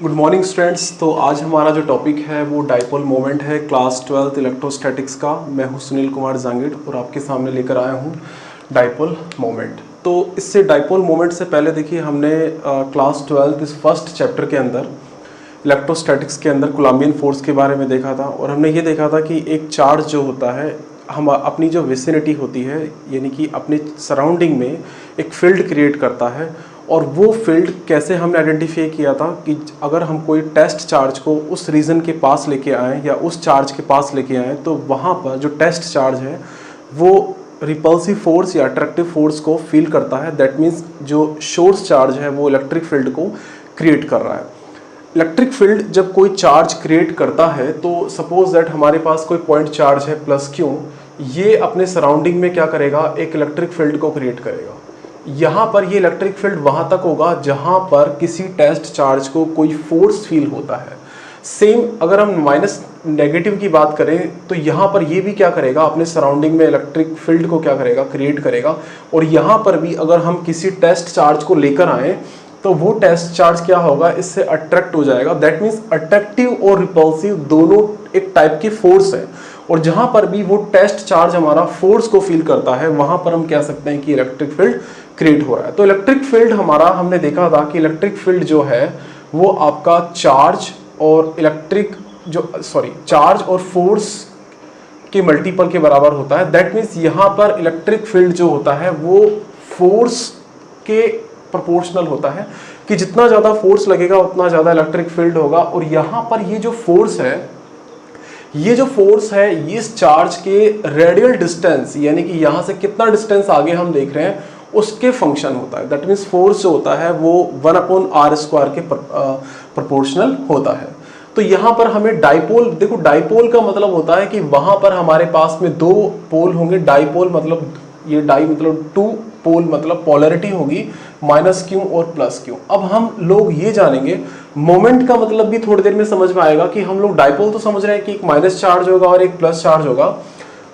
Good morning students. तो आज हमारा जो टॉपिक है वो डाइपोल मोमेंट है क्लास 12th इलेक्ट्रोस्टैटिक्स का। मैं हूँ सुनील कुमार जांगिड़ और आपके सामने लेकर आया हूँ डाइपोल मोमेंट। तो इससे डाइपोल मोमेंट से पहले देखिए हमने क्लास 12th इस फर्स्ट चैप्टर के अंदर इलेक्ट्रोस्टैटिक्स के अंदर कोलम्बियन फोर्स के बारे में देखा था और हमने ये देखा था कि एक चार्ज जो होता है हम अपनी जो विसिनिटी होती है यानी कि अपने सराउंडिंग में एक फील्ड क्रिएट करता है और वो फील्ड कैसे हमने आइडेंटिफाई किया था कि अगर हम कोई टेस्ट चार्ज को उस रीजन के पास लेके आएँ या उस चार्ज के पास लेके आएँ तो वहाँ पर जो टेस्ट चार्ज है वो रिपल्सिव फोर्स या अट्रैक्टिव फोर्स को फील करता है। दैट मीन्स जो सोर्स चार्ज है वो इलेक्ट्रिक फील्ड को क्रिएट कर रहा है। इलेक्ट्रिक फील्ड जब कोई चार्ज क्रिएट करता है तो सपोज दैट हमारे पास कोई पॉइंट चार्ज है प्लस क्यू, ये अपने सराउंडिंग में क्या करेगा, एक इलेक्ट्रिक फील्ड को क्रिएट करेगा। यहाँ पर ये इलेक्ट्रिक फील्ड वहाँ तक होगा जहाँ पर किसी टेस्ट चार्ज को कोई फोर्स फील होता है। सेम अगर हम माइनस नेगेटिव की बात करें तो यहाँ पर ये भी क्या करेगा, अपने सराउंडिंग में इलेक्ट्रिक फील्ड को क्या करेगा, क्रिएट करेगा। और यहाँ पर भी अगर हम किसी टेस्ट चार्ज को लेकर आएँ तो वो टेस्ट चार्ज क्या होगा, इससे अट्रैक्ट हो जाएगा। दैट मीन्स अट्रैक्टिव और रिपल्सिव दोनों एक टाइप की फोर्स है और जहाँ पर भी वो टेस्ट चार्ज हमारा फोर्स को फील करता है वहाँ पर हम कह सकते हैं कि इलेक्ट्रिक फील्ड क्रिएट हो रहा है। तो इलेक्ट्रिक फील्ड हमारा हमने देखा था कि इलेक्ट्रिक फील्ड जो है वो आपका चार्ज और फोर्स के मल्टीपल के बराबर होता है। दैट मीन्स यहाँ पर इलेक्ट्रिक फील्ड जो होता है वो फोर्स के प्रोपोर्शनल होता है कि जितना ज़्यादा फोर्स लगेगा उतना ज़्यादा इलेक्ट्रिक फील्ड होगा। और यहाँ पर ये जो फोर्स है ये इस चार्ज के रेडियल डिस्टेंस यानी कि यहाँ से कितना डिस्टेंस आगे हम देख रहे हैं उसके फंक्शन होता है। दैट मीन्स फोर्स जो होता है वो 1/r² के प्रोपोर्शनल होता है। तो यहाँ पर हमें डाइपोल, देखो डाइपोल का मतलब होता है कि वहाँ पर हमारे पास में दो पोल होंगे। डाइपोल मतलब ये डाई मतलब टू पोल मतलब पोलैरिटी होगी -q और +q। अब हम लोग ये जानेंगे मोमेंट का मतलब भी थोड़ी देर में समझ में आएगा कि हम लोग डाइपोल तो समझ रहे हैं कि एक माइनस चार्ज होगा और एक प्लस चार्ज होगा।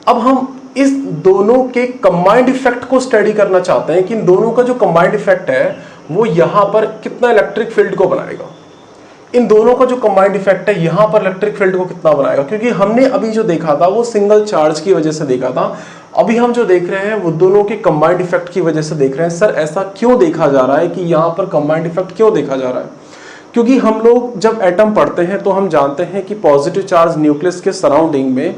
अब हम इस दोनों के कंबाइंड इफेक्ट को स्टडी करना चाहते हैं कि इन दोनों का जो कंबाइंड इफेक्ट है वो यहाँ पर कितना इलेक्ट्रिक फील्ड को बनाएगा। इन दोनों का जो कंबाइंड इफेक्ट है यहाँ पर इलेक्ट्रिक फील्ड को कितना बनाएगा, क्योंकि हमने अभी जो देखा था वो सिंगल चार्ज की वजह से देखा था। अभी हम जो देख रहे हैं वो दोनों के कंबाइंड इफेक्ट की वजह से देख रहे हैं। सर ऐसा क्यों देखा जा रहा है कि यहाँ पर कंबाइंड इफेक्ट क्यों देखा जा रहा है? क्योंकि हम लोग जब एटम पढ़ते हैं तो हम जानते हैं कि पॉजिटिव चार्ज न्यूक्लियस के सराउंडिंग में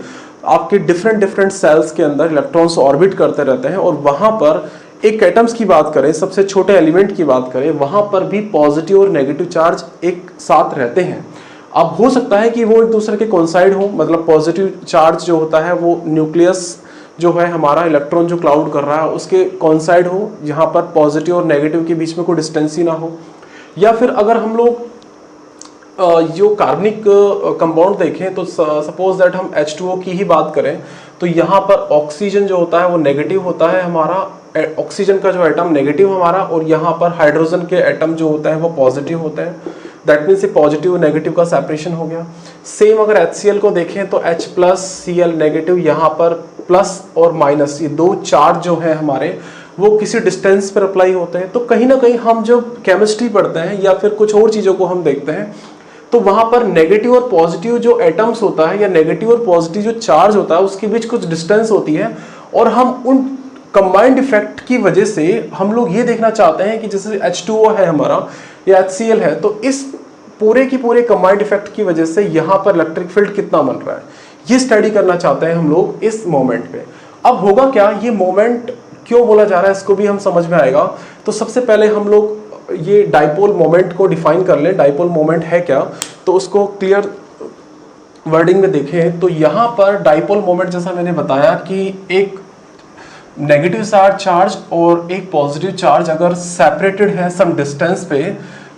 आपके डिफरेंट सेल्स के अंदर इलेक्ट्रॉन्स ऑर्बिट करते रहते हैं और वहाँ पर एक एटम्स की बात करें, सबसे छोटे एलिमेंट की बात करें, वहाँ पर भी पॉजिटिव और नेगेटिव चार्ज एक साथ रहते हैं। अब हो सकता है कि वो एक दूसरे के कोइंसाइड हो, मतलब पॉजिटिव चार्ज जो होता है वो न्यूक्लियस जो है हमारा इलेक्ट्रॉन जो क्लाउड कर रहा है उसके कोइंसाइड हो, जहाँ पर पॉजिटिव और नेगेटिव के बीच में कोई डिस्टेंस ही ना हो। या फिर अगर हम लोग जो कार्बनिक कंपाउंड देखें तो सपोज दैट हम H2O की ही बात करें तो यहाँ पर ऑक्सीजन जो होता है वो नेगेटिव होता है हमारा, ऑक्सीजन का जो एटम नेगेटिव हमारा, और यहाँ पर हाइड्रोजन के एटम जो होता है वो पॉजिटिव होते हैं। दैट मीन्स पॉजिटिव और नेगेटिव का सेपरेशन हो गया। सेम अगर HCl को देखें तो H+Cl नेगेटिव, यहाँ पर प्लस और माइनस, ये दो चार्ज जो है हमारे वो किसी डिस्टेंस पर अप्लाई होते हैं। तो कहीं ना कहीं हम जब केमिस्ट्री पढ़ते हैं या फिर कुछ और चीज़ों को हम देखते हैं तो वहाँ पर नेगेटिव और पॉजिटिव जो एटम्स होता है या नेगेटिव और पॉजिटिव जो चार्ज होता है उसके बीच कुछ डिस्टेंस होती है और हम उन कंबाइंड इफेक्ट की वजह से हम लोग ये देखना चाहते हैं कि जैसे H2O है हमारा या HCl है तो इस पूरे की पूरे कंबाइंड इफेक्ट की वजह से यहाँ पर इलेक्ट्रिक फील्ड कितना बन रहा है, ये स्टडी करना चाहते हैं हम लोग इस मोमेंट पे। अब होगा क्या, ये मोमेंट क्यों बोला जा रहा है इसको भी हम समझ में आएगा। तो सबसे पहले हम लोग ये डाइपोल मोमेंट को डिफाइन कर लें। डाइपोल मोमेंट है क्या, तो उसको क्लियर वर्डिंग में देखें तो यहाँ पर डाइपोल मोमेंट जैसा मैंने बताया कि एक नेगेटिव चार्ज और एक पॉजिटिव चार्ज अगर सेपरेटेड है सम डिस्टेंस पे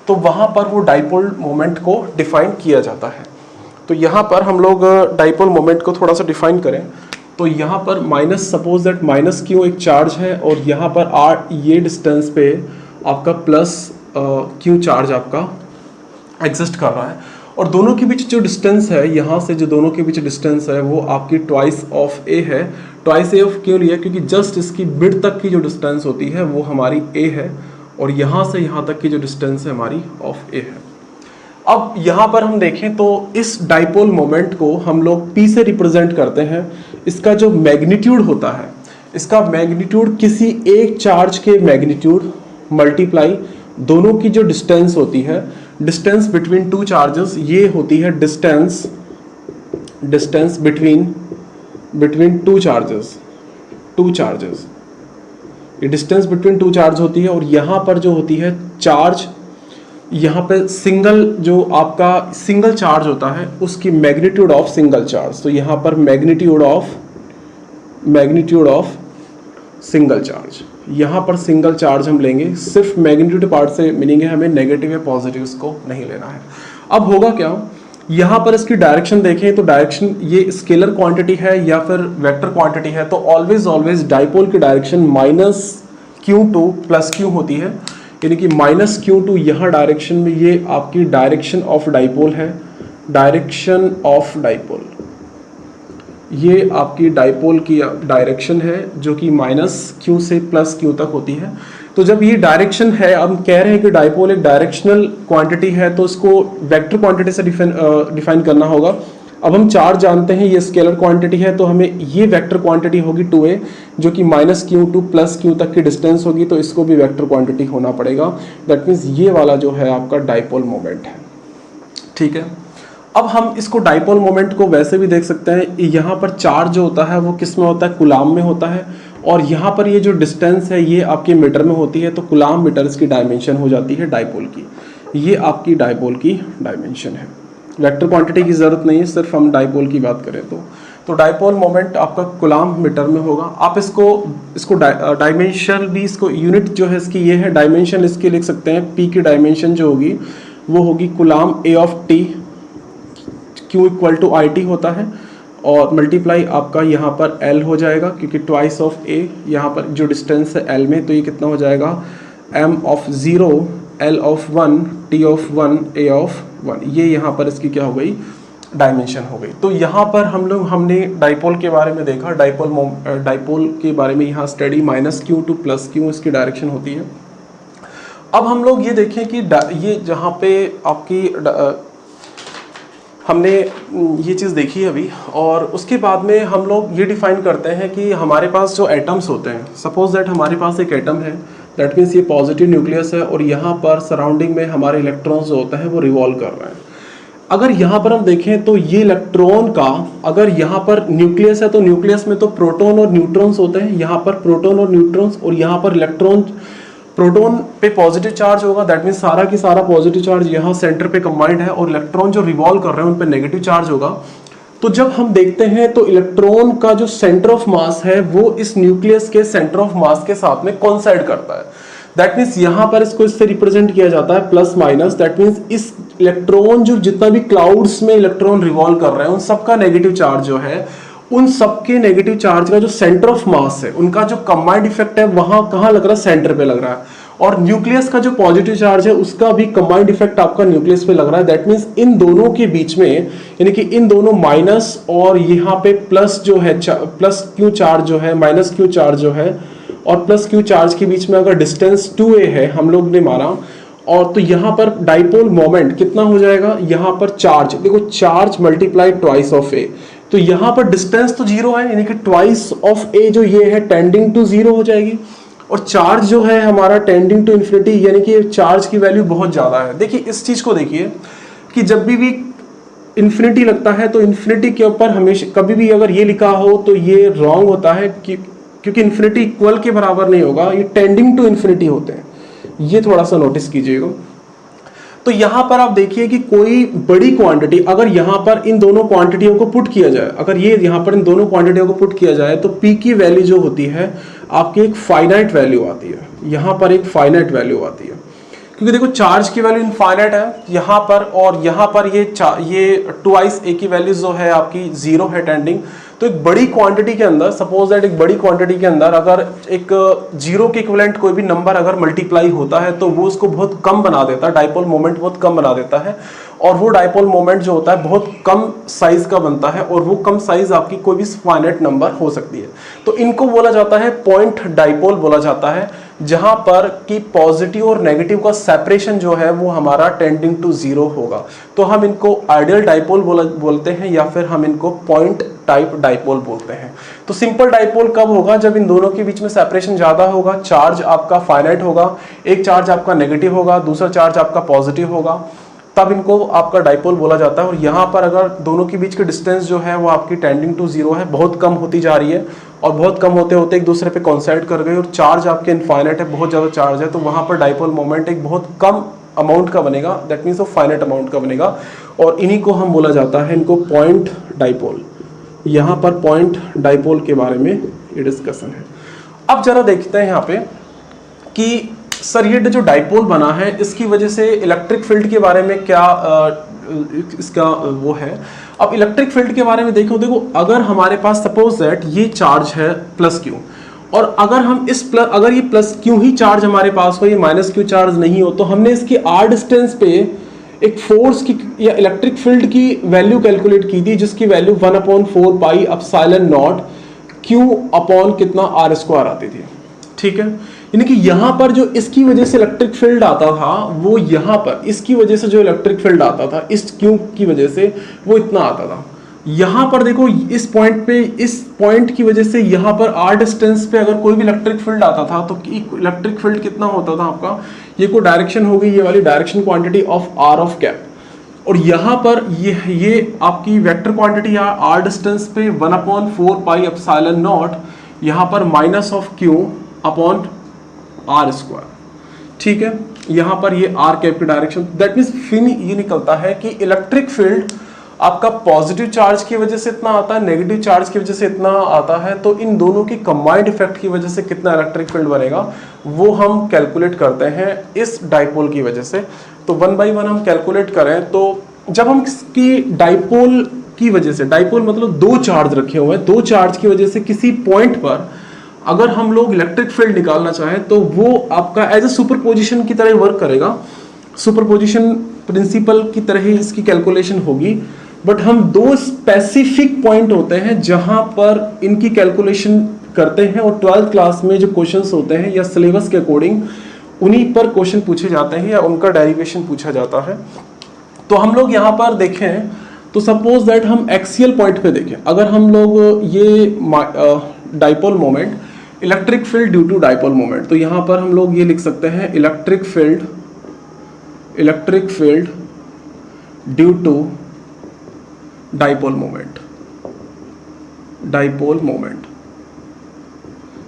तो वहाँ पर वो डाइपोल मोमेंट को डिफाइन किया जाता है। तो यहाँ पर हम लोग डाइपोल मोमेंट को थोड़ा सा डिफाइन करें तो यहाँ पर सपोज दैट -q एक चार्ज है और यहाँ पर r ये डिस्टेंस पे आपका +q चार्ज आपका एग्जिस्ट कर रहा है और दोनों के बीच जो डिस्टेंस है, यहाँ से जो दोनों के बीच डिस्टेंस है वो आपकी ट्वाइस ऑफ a है। ट्वाइस a ऑफ क्यों लिया, क्योंकि जस्ट इसकी बिड तक की जो डिस्टेंस होती है वो हमारी a है और यहाँ से यहाँ तक की जो डिस्टेंस है हमारी ऑफ a है। अब यहाँ पर हम देखें तो इस डाइपोल मोमेंट को हम लोग P से रिप्रेजेंट करते हैं। इसका जो मैग्नीट्यूड होता है, इसका मैग्नीट्यूड किसी एक चार्ज के मैग्नीट्यूड मल्टीप्लाई दोनों की जो डिस्टेंस होती है, डिस्टेंस बिटवीन टू चार्जेस, ये होती है डिस्टेंस बिटवीन टू चार्जेस, ये डिस्टेंस बिटवीन टू चार्ज होती है। और यहाँ पर जो होती है चार्ज, यहाँ पे सिंगल जो आपका सिंगल चार्ज होता है उसकी मैग्नीट्यूड ऑफ सिंगल चार्ज, तो यहाँ पर मैग्नीट्यूड ऑफ सिंगल चार्ज, यहाँ पर सिंगल चार्ज हम लेंगे। सिर्फ मैग्नीट्यूड पार्ट से मीनिंग है हमें नेगेटिव या पॉजिटिव को नहीं लेना है। अब होगा क्या, यहाँ पर इसकी डायरेक्शन देखें तो डायरेक्शन ये स्केलर क्वांटिटी है या फिर वेक्टर क्वांटिटी है, तो ऑलवेज डाइपोल की डायरेक्शन -q2 + q होती है, यानी कि -q2 यहाँ डायरेक्शन में ये आपकी डायरेक्शन ऑफ डाइपोल है, डायरेक्शन ऑफ डाइपोल, ये आपकी डाइपोल की डायरेक्शन है जो कि -q से +q तक होती है। तो जब ये डायरेक्शन है, हम कह रहे हैं कि डाइपोल एक डायरेक्शनल क्वांटिटी है, तो इसको वेक्टर क्वांटिटी से डिफाइन करना होगा। अब हम चार्ज जानते हैं ये स्केलर क्वांटिटी है, तो हमें ये वेक्टर क्वांटिटी होगी 2a जो कि -q2 + q तक की डिस्टेंस होगी, तो इसको भी वेक्टर क्वांटिटी होना पड़ेगा। दैट मीन्स ये वाला जो है आपका डाइपोल मोमेंट है, ठीक है। अब हम इसको डाइपोल मोमेंट को वैसे भी देख सकते हैं, यहाँ पर चार्ज जो होता है वो किस में होता है, कूलाम में होता है, और यहाँ पर ये जो डिस्टेंस है ये आपके मीटर में होती है, तो कूलाम मीटर इसकी डायमेंशन हो जाती है डाइपोल की। ये आपकी डाइपोल की डायमेंशन है, वेक्टर क्वांटिटी की ज़रूरत नहीं है, सिर्फ हम डाइपोल की बात करें तो डाइपोल मोमेंट आपका कूलाम मीटर में होगा। आप इसको डायमेंशन भी, इसको यूनिट जो है इसकी ये है, डायमेंशन इसकी लिख सकते हैं, P की डायमेंशन जो होगी वो होगी कूलाम A(t), Q = IT होता है, और मल्टीप्लाई आपका यहाँ पर L हो जाएगा, क्योंकि ट्वाइस ऑफ A, यहाँ पर जो डिस्टेंस है L में, तो ये कितना हो जाएगा m(0), L(1), T(1), A(1), ये यहाँ पर इसकी क्या हो गई, डायमेंशन हो गई। तो यहाँ पर हमने डाइपोल के बारे में देखा, डाइपोल के बारे में यहाँ स्टडी -q2 + q इसकी डायरेक्शन होती है। अब हम लोग ये देखें कि ये जहाँ पे आपकी हमने ये चीज़ देखी अभी, और उसके बाद में हम लोग ये डिफाइन करते हैं कि हमारे पास जो एटम्स होते हैं, सपोज दैट हमारे पास एक एटम है, दैट मीन्स ये पॉजिटिव न्यूक्लियस है, और यहाँ पर सराउंडिंग में हमारे इलेक्ट्रॉन्स जो होते हैं वो रिवॉल्व कर रहे हैं। अगर यहाँ पर हम देखें तो ये इलेक्ट्रॉन का, अगर यहाँ पर न्यूक्लियस है तो न्यूक्लियस में तो प्रोटॉन और न्यूट्रॉन्स होते हैं, यहाँ पर प्रोटॉन और न्यूट्रॉन्स, और यहाँ पर इलेक्ट्रॉन, प्रोटॉन पे पॉजिटिव चार्ज होगा, दैट मीन्स सारा की सारा पॉजिटिव चार्ज यहाँ सेंटर पे कंबाइंड है, और इलेक्ट्रॉन जो रिवॉल्व कर रहे हैं उन पे नेगेटिव चार्ज होगा। तो जब हम देखते हैं तो इलेक्ट्रॉन का जो सेंटर ऑफ मास है वो इस न्यूक्लियस के सेंटर ऑफ मास के साथ में कोइंसाइड करता है। दैट मीन्स यहाँ पर इसको इससे रिप्रेजेंट किया जाता है +-, दैट मीन्स इस इलेक्ट्रॉन जो जितना भी क्लाउड्स में इलेक्ट्रॉन रिवॉल्व कर रहे हैं उन सबका नेगेटिव चार्ज जो है, उन सबके नेगेटिव चार्ज का जो सेंटर ऑफ मास है, उनका जो कंबाइंड इफेक्ट है वहां कहाँ लग रहा है, सेंटर पे लग रहा है। और न्यूक्लियस का जो पॉजिटिव चार्ज है उसका भी कंबाइंड इफेक्ट आपका न्यूक्लियस पे लग रहा है। दैट मीन्स इन दोनों के बीच में, यानी कि इन दोनों माइनस और यहाँ पे प्लस जो है, +q चार्ज जो है, -q चार्ज जो है, और +q चार्ज के बीच में अगर डिस्टेंस 2a है हम लोग ने माना, और तो यहाँ पर डाइपोल मोमेंट कितना हो जाएगा, यहाँ पर चार्ज देखो, charge multiply twice of a, तो यहाँ पर डिस्टेंस तो 0 है, यानी कि ट्वाइस ऑफ a जो ये है टेंडिंग टू 0 हो जाएगी, और चार्ज जो है हमारा टेंडिंग टू इन्फिनिटी, यानी कि चार्ज की वैल्यू बहुत ज़्यादा है। देखिए इस चीज़ को देखिए कि जब भी इन्फिनिटी लगता है तो इन्फिनिटी के ऊपर हमेशा कभी भी अगर ये लिखा हो तो ये रॉन्ग होता है, क्योंकि इन्फिनिटी इक्वल के बराबर नहीं होगा, ये टेंडिंग टू इन्फिनिटी होते हैं, ये थोड़ा सा नोटिस कीजिएगा। तो यहाँ पर आप देखिए कि कोई बड़ी क्वांटिटी अगर यहाँ पर इन दोनों क्वांटिटियों को पुट किया जाए, अगर ये यहाँ पर इन दोनों क्वांटिटियों को पुट किया जाए, तो P की वैल्यू जो होती है आपकी एक फाइनाइट वैल्यू आती है, यहाँ पर एक फाइनाइट वैल्यू आती है, क्योंकि देखो चार्ज की वैल्यू इनफाइनाइट है यहाँ पर, और यहाँ पर ये ट्वाइस a की वैल्यू जो है आपकी 0 है टेंडिंग। तो एक बड़ी क्वांटिटी के अंदर, सपोज दैट एक बड़ी क्वांटिटी के अंदर अगर एक 0 के इक्विवेलेंट कोई भी नंबर अगर मल्टीप्लाई होता है तो वो उसको बहुत कम बना देता है, डाइपोल मोमेंट बहुत कम बना देता है, और वो डाइपोल मोमेंट जो होता है बहुत कम साइज का बनता है, और वो कम साइज आपकी कोई भी फाइनाइट नंबर हो सकती है। तो इनको बोला जाता है पॉइंट डाइपोल बोला जाता है, जहां पर कि पॉजिटिव और नेगेटिव का सेपरेशन जो है वो हमारा टेंडिंग टू जीरो होगा, तो हम इनको आइडियल डाइपोल बोलते हैं या फिर हम इनको पॉइंट टाइप डाइपोल बोलते हैं। तो सिंपल डाइपोल कब होगा? जब इन दोनों के बीच में सेपरेशन ज्यादा होगा, चार्ज आपका फाइनाइट होगा, एक चार्ज आपका नेगेटिव होगा, दूसरा चार्ज आपका पॉजिटिव होगा, तब इनको आपका डाइपोल बोला जाता है। और यहाँ पर अगर दोनों के बीच की डिस्टेंस जो है वो आपकी टेंडिंग टू जीरो है, बहुत कम होती जा रही है और बहुत कम होते होते एक दूसरे पे कॉन्साइड कर गई और चार्ज आपके इनफाइनाइट है, बहुत ज़्यादा चार्ज है, तो वहाँ पर डाइपोल मोमेंट एक बहुत कम अमाउंट का बनेगा, दैट मीन्स वो फाइनाइट अमाउंट का बनेगा और इन्हीं को हम बोला जाता है इनको पॉइंट डाइपोल। यहाँ पर पॉइंट डाइपोल के बारे में ये डिस्कशन है। अब जरा देखते हैं यहाँ पे कि सर ये जो डाइपोल बना है इसकी वजह से इलेक्ट्रिक फील्ड के बारे में क्या इसका वो है। अब इलेक्ट्रिक फील्ड के बारे में देखो अगर हमारे पास सपोज दैट ये चार्ज है प्लस क्यू और अगर हम अगर ये प्लस क्यू ही चार्ज हमारे पास हो, ये माइनस क्यू चार्ज नहीं हो, तो हमने इसकी आर डिस्टेंस पे एक फोर्स की या इलेक्ट्रिक फील्ड की वैल्यू कैलकुलेट की थी जिसकी value 1/4 pi epsilon not Q upon कितना आर स्क्वायर आती थी। ठीक है, यानी कि यहां पर जो इसकी वजह से इलेक्ट्रिक फील्ड आता था वो यहां पर इसकी वजह से जो इलेक्ट्रिक फील्ड आता था इस क्यू की वजह से वो इतना आता था। यहां पर देखो इस पॉइंट पे, इस पॉइंट की वजह से यहां पर आर डिस्टेंस पे अगर कोई भी इलेक्ट्रिक फील्ड आता था तो इलेक्ट्रिक फील्ड कितना होता था आपका, ये कोई डायरेक्शन होगी, ये वाली direction quantity of R of cap, और यहां पर ये आपकी वेक्टर क्वांटिटी आर डिस्टेंस पे 1/4 पाई एप्सिलॉन नॉट, यहां पर minus of Q upon R square. ठीक है, यहां पर ये आर कैप की डायरेक्शन, दैट मीन्स फिर ये निकलता है कि इलेक्ट्रिक फील्ड आपका पॉजिटिव चार्ज की वजह से इतना आता है, नेगेटिव चार्ज की वजह से इतना आता है, तो इन दोनों की कंबाइंड इफेक्ट की वजह से कितना इलेक्ट्रिक फील्ड बनेगा वो हम कैलकुलेट करते हैं इस डाइपोल की वजह से। तो 1 by 1 हम कैलकुलेट करें तो जब हम इसकी डाइपोल की वजह से, डाइपोल मतलब दो चार्ज रखे हुए हैं, दो चार्ज की वजह से किसी पॉइंट पर अगर हम लोग इलेक्ट्रिक फील्ड निकालना चाहें तो वो आपका एज ए सुपरपोजिशन की तरह वर्क करेगा, सुपरपोजिशन प्रिंसिपल की तरह ही इसकी कैलकुलेशन होगी। बट हम दो स्पेसिफिक पॉइंट होते हैं जहां पर इनकी कैलकुलेशन करते हैं और 12th क्लास में जो क्वेश्चंस होते हैं या सिलेबस के अकॉर्डिंग उन्हीं पर क्वेश्चन पूछे जाते हैं या उनका डेरिवेशन पूछा जाता है। तो हम लोग यहाँ पर देखें तो सपोज दैट हम एक्सियल पॉइंट पे देखें, अगर हम लोग ये dipole moment, electric field due to dipole moment, तो यहाँ पर हम लोग ये लिख सकते हैं electric field due to dipole moment.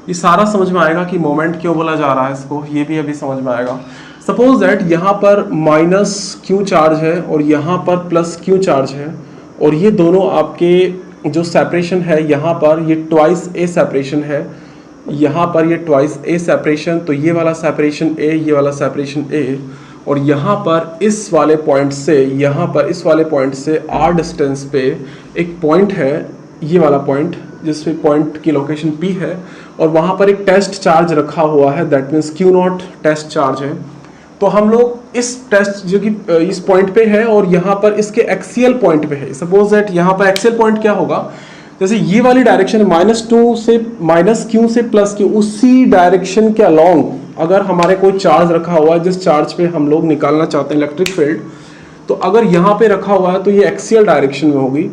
ये सारा समझ में आएगा कि मोमेंट क्यों बोला जा रहा है इसको, ये भी अभी समझ में आएगा। सपोज दैट यहाँ पर माइनस क्यू चार्ज है और यहाँ पर प्लस क्यू चार्ज है और ये दोनों आपके जो सेपरेशन है यहाँ पर ये ट्वाइस ए सेपरेशन है, यहाँ पर ये ट्वाइस ए सेपरेशन, तो ये वाला सेपरेशन ए, ये वाला सेपरेशन ए, और यहाँ पर इस वाले पॉइंट से, यहाँ पर इस वाले पॉइंट से आर डिस्टेंस पे एक पॉइंट है, ये वाला पॉइंट जिसमें पॉइंट की लोकेशन P है और वहाँ पर एक टेस्ट चार्ज रखा हुआ है, that means Q0 test charge है। तो हम लोग इस टेस्ट जो कि इस पॉइंट पे है और यहाँ पर इसके एक्सियल पॉइंट पे है, सपोज दैट यहाँ पर एक्सियल पॉइंट क्या होगा, जैसे ये वाली डायरेक्शन -2 से -Q से +Q, उसी डायरेक्शन के अलोंग अगर हमारे कोई चार्ज रखा हुआ है जिस चार्ज पे हम लोग निकालना चाहते हैं इलेक्ट्रिक फील्ड, तो अगर यहाँ पे रखा हुआ है तो ये एक्सियल डायरेक्शन में होगी,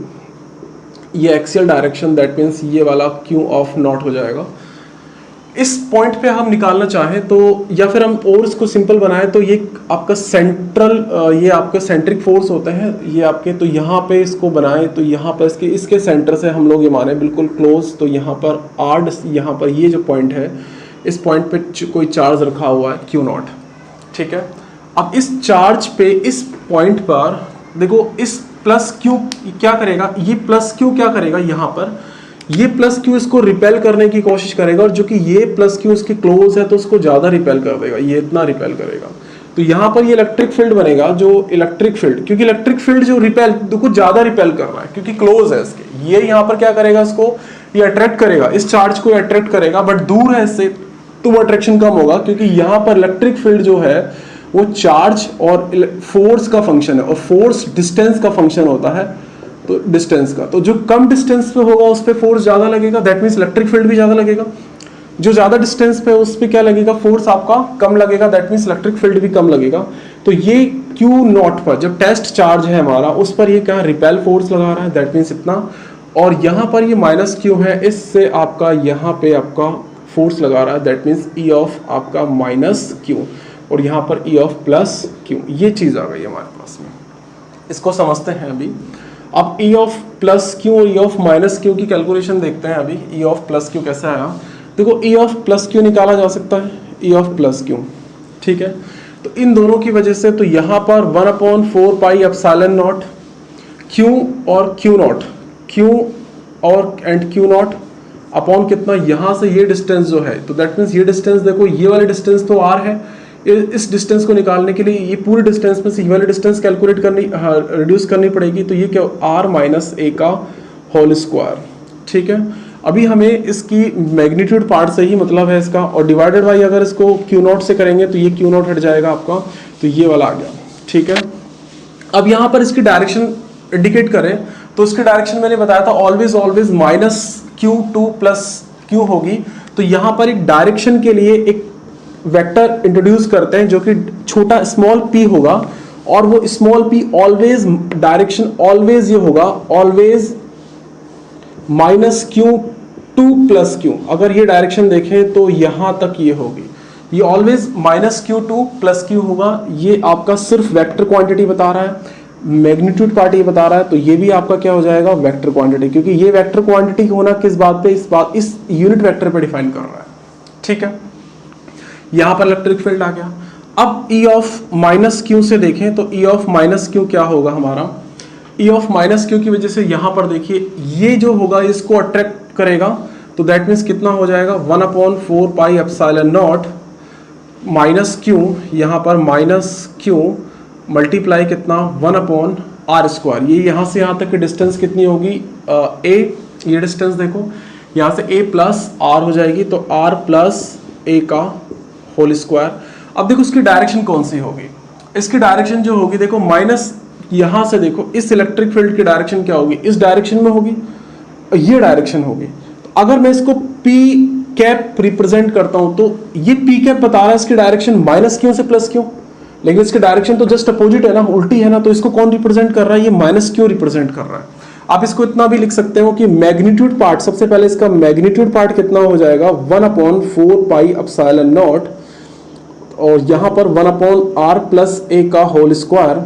ये एक्सियल डायरेक्शन, दैट मीन्स ये वाला Q ऑफ नॉट हो जाएगा। इस पॉइंट पे हम निकालना चाहें तो, या फिर हम और इसको सिंपल बनाएं तो ये आपका सेंट्रल, ये आपके सेंट्रिक फोर्स होते हैं ये आपके, तो यहाँ पे इसको बनाएं तो यहाँ पर इसके सेंटर से हम लोग ये माने बिल्कुल क्लोज, तो यहाँ पर आर, यहाँ पर ये जो पॉइंट है इस पॉइंट पे कोई चार्ज रखा हुआ है Q0। ठीक है, अब इस चार्ज पे इस पॉइंट पर देखो इस प्लस Q क्या करेगा, ये प्लस Q क्या करेगा, यहाँ पर ये प्लस Q इसको रिपेल करने की कोशिश करेगा और जो कि ये प्लस Q इसके क्लोज है तो उसको ज़्यादा रिपेल कर देगा, ये इतना रिपेल करेगा। तो यहाँ पर ये इलेक्ट्रिक फील्ड बनेगा, जो इलेक्ट्रिक फील्ड, क्योंकि इलेक्ट्रिक फील्ड जो रिपेल कुछ ज़्यादा रिपेल कर रहा है क्योंकि क्लोज है इसके, ये यहाँ पर क्या करेगा, इसको ये अट्रैक्ट करेगा, इस चार्ज को अट्रैक्ट करेगा, बट दूर है इससे तो वो अट्रैक्शन कम होगा क्योंकि यहाँ पर इलेक्ट्रिक फील्ड जो है वो चार्ज और फोर्स का फंक्शन है और फोर्स डिस्टेंस का फंक्शन होता है, तो डिस्टेंस का, तो जो कम डिस्टेंस पे होगा उस पर फोर्स ज़्यादा लगेगा, दैट मीन्स इलेक्ट्रिक फील्ड भी ज़्यादा लगेगा। जो ज़्यादा डिस्टेंस पे उस पर क्या लगेगा, फोर्स आपका कम लगेगा, दैट मीन्स इलेक्ट्रिक फील्ड भी कम लगेगा। तो ये Q0 पर जब टेस्ट चार्ज है हमारा, उस पर ये क्या रिपेल फोर्स लगा रहा है, दैट मीन्स इतना, और यहाँ पर ये -Q है, इससे आपका यहाँ पे आपका फोर्स लगा रहा है, दैट मीन्स E ऑफ आपका -Q, और यहाँ पर E ऑफ +Q। ये चीज़ आ गई हमारे पास में, इसको समझते हैं अभी। अब E ऑफ +Q और E ऑफ -Q की कैलकुलेशन देखते हैं अभी। E ऑफ +Q कैसे आया, देखो E ऑफ +Q निकाला जा सकता है, E ऑफ +Q, ठीक है। तो इन दोनों की वजह से तो यहाँ पर 1/4 पाई एप्सिलॉन नॉट Q और Q0, Q और एंड Q0 अपॉन कितना, यहाँ से ये डिस्टेंस जो है, तो दैट मीन्स ये डिस्टेंस देखो, ये वाले डिस्टेंस तो R है, इस डिस्टेंस को निकालने के लिए ये पूरे डिस्टेंस में से ये वाली डिस्टेंस कैलकुलेट करनी, रिड्यूस करनी पड़ेगी। तो ये क्या, R - A का होल स्क्वायर, ठीक है। अभी हमें इसकी मैग्नीट्यूड पार्ट से ही मतलब है इसका, और डिवाइडेड बाई अगर इसको Q0 से करेंगे तो ये Q0 हट जाएगा आपका, तो ये वाला आ गया, ठीक है। अब यहाँ पर इसकी डायरेक्शन इंडिकेट करें तो इसकी डायरेक्शन मैंने बताया था ऑलवेज -Q2 + Q होगी। तो यहाँ पर एक डायरेक्शन के लिए एक वेक्टर इंट्रोड्यूस करते हैं जो कि छोटा स्मॉल p होगा, और वो small p always direction always ये होगा, ऑलवेज -Q2 + Q। अगर ये डायरेक्शन देखें तो यहाँ तक ये होगी, ये ऑलवेज -Q2 + Q होगा। ये आपका सिर्फ वेक्टर क्वांटिटी बता रहा है, मैग्नीट्यूड पार्ट ये बता रहा है, तो ये भी आपका क्या हो जाएगा, वेक्टर क्वांटिटी, क्योंकि ये वेक्टर क्वांटिटी होना किस बात पे, इस यूनिट वेक्टर पे डिफाइन कर रहा है, ठीक है। यहाँ पर इलेक्ट्रिक फील्ड आ गया। अब E ऑफ -Q से देखें तो E ऑफ -Q क्या होगा हमारा, E ऑफ -Q की वजह से यहाँ पर देखिए ये जो होगा इसको अट्रैक्ट करेगा, तो दैट मीन्स कितना हो जाएगा, 1/4 पाई एप्सिलॉन नॉट -Q, यहाँ पर -Q मल्टीप्लाई कितना, 1/r²। ये यहाँ से यहाँ तक की डिस्टेंस कितनी होगी, A, ये डिस्टेंस देखो, यहाँ से A + R हो जाएगी, तो R + A का होल स्क्वायर। अब देखो इसकी डायरेक्शन कौन सी होगी, इसकी डायरेक्शन जो होगी देखो माइनस, यहाँ से देखो इस इलेक्ट्रिक फील्ड की डायरेक्शन क्या होगी, इस डायरेक्शन में होगी, ये डायरेक्शन होगी। तो अगर मैं इसको P कैप रिप्रेजेंट करता हूं तो ये P कैप बता रहा है इसकी डायरेक्शन -Q से +Q, लेकिन इसकी डायरेक्शन तो जस्ट अपोजिट है ना, उल्टी है ना, तो इसको कौन रिप्रेजेंट कर रहा है, ये -Q रिप्रेजेंट कर रहा है। आप इसको इतना भी लिख सकते हो कि मैग्नीट्यूड पार्ट, सबसे पहले इसका मैग्नीट्यूड पार्ट कितना हो जाएगा, 1/4 पाई एप्सिलॉन नॉट, और यहाँ पर 1/r + A का होल स्क्वायर,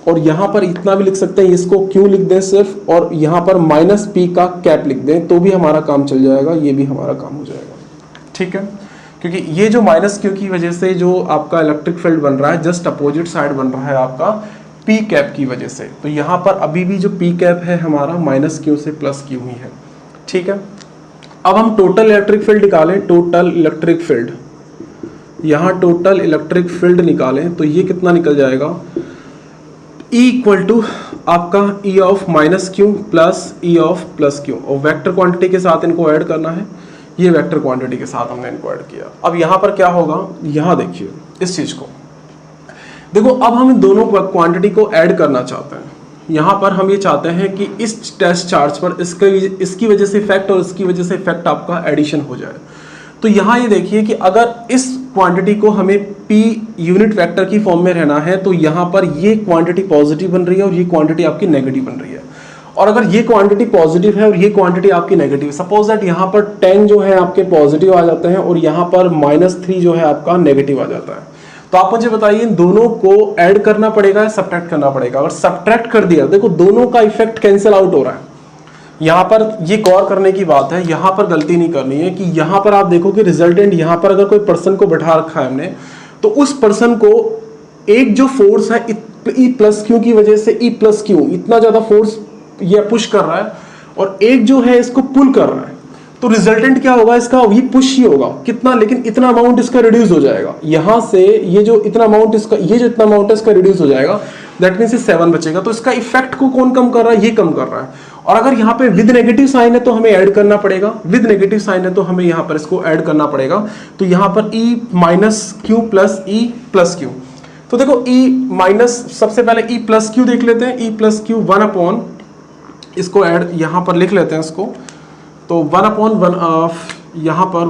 और यहाँ पर इतना भी लिख सकते हैं, इसको Q लिख दें सिर्फ, और यहाँ पर -P का कैप लिख दें, तो भी हमारा काम चल जाएगा, ये भी हमारा काम हो जाएगा, ठीक है। क्योंकि ये जो -Q की वजह से जो आपका इलेक्ट्रिक फील्ड बन रहा है, जस्ट अपोजिट साइड बन रहा है आपका P कैप की वजह से, तो यहाँ पर अभी भी जो P कैप है हमारा -Q से +Q ही है, ठीक है। अब हम टोटल इलेक्ट्रिक फील्ड निकालें, टोटल इलेक्ट्रिक फील्ड, यहाँ टोटल इलेक्ट्रिक फील्ड निकालें तो ये कितना निकल जाएगा, E = आपका E of -Q + E of +Q, और वेक्टर क्वांटिटी के साथ इनको ऐड करना है, ये वेक्टर क्वांटिटी के साथ हमने इनको ऐड किया। अब यहाँ पर क्या होगा, यहाँ देखिए इस चीज को देखो, अब हम इन दोनों क्वांटिटी को ऐड करना चाहते हैं। यहाँ पर हम ये चाहते हैं कि इस टेस्ट चार्ज पर इसकी वजह से इफेक्ट और इसकी वजह से इफेक्ट आपका एडिशन हो जाए। तो यहाँ ये देखिए कि अगर इस क्वांटिटी को हमें P यूनिट वेक्टर की फॉर्म में रहना है, तो यहाँ पर ये क्वांटिटी पॉजिटिव बन रही है और ये क्वांटिटी आपकी नेगेटिव बन रही है। और अगर ये क्वांटिटी पॉजिटिव है और ये क्वांटिटी आपकी नेगेटिव, सपोज दैट यहाँ पर 10 जो है आपके पॉजिटिव आ जाते हैं और यहाँ पर -3 जो है आपका नेगेटिव आ जाता है, तो आप मुझे बताइए इन दोनों को ऐड करना पड़ेगा या सब्ट्रैक्ट करना पड़ेगा। अगर सब्ट्रैक्ट कर दिया, देखो दोनों का इफेक्ट कैंसिल आउट हो रहा है। यहाँ पर ये गौर करने की बात है, यहाँ पर गलती नहीं करनी है कि यहाँ पर आप देखो कि रिजल्टेंट, यहाँ पर अगर कोई पर्सन को बैठा रखा है हमने, तो उस पर्सन को एक जो फोर्स है E+Q की वजह से E+Q इतना ज्यादा फोर्स ये पुश कर रहा है, और एक जो है इसको पुल कर रहा है, तो रिजल्टेंट क्या होगा इसका, ये पुश ही होगा कितना, लेकिन इतना अमाउंट इसका रिड्यूस हो जाएगा। यहां से ये जो इतना अमाउंट इसका, ये जो इतना अमाउंट है इसका रिड्यूस हो जाएगा, दैट मींस 7 बचेगा। तो इसका इफेक्ट को कौन कम कर रहा है, ये कम कर रहा है। और अगर यहाँ पे विद नेगेटिव साइन है तो हमें ऐड करना पड़ेगा, विद नेगेटिव साइन है तो हमें यहाँ पर इसको ऐड करना पड़ेगा। तो यहाँ पर E-Q + E+Q, तो देखो E- सबसे पहले E+Q देख लेते हैं। E+Q 1/, इसको ऐड यहाँ पर लिख लेते हैं इसको, तो 1/1 यहाँ पर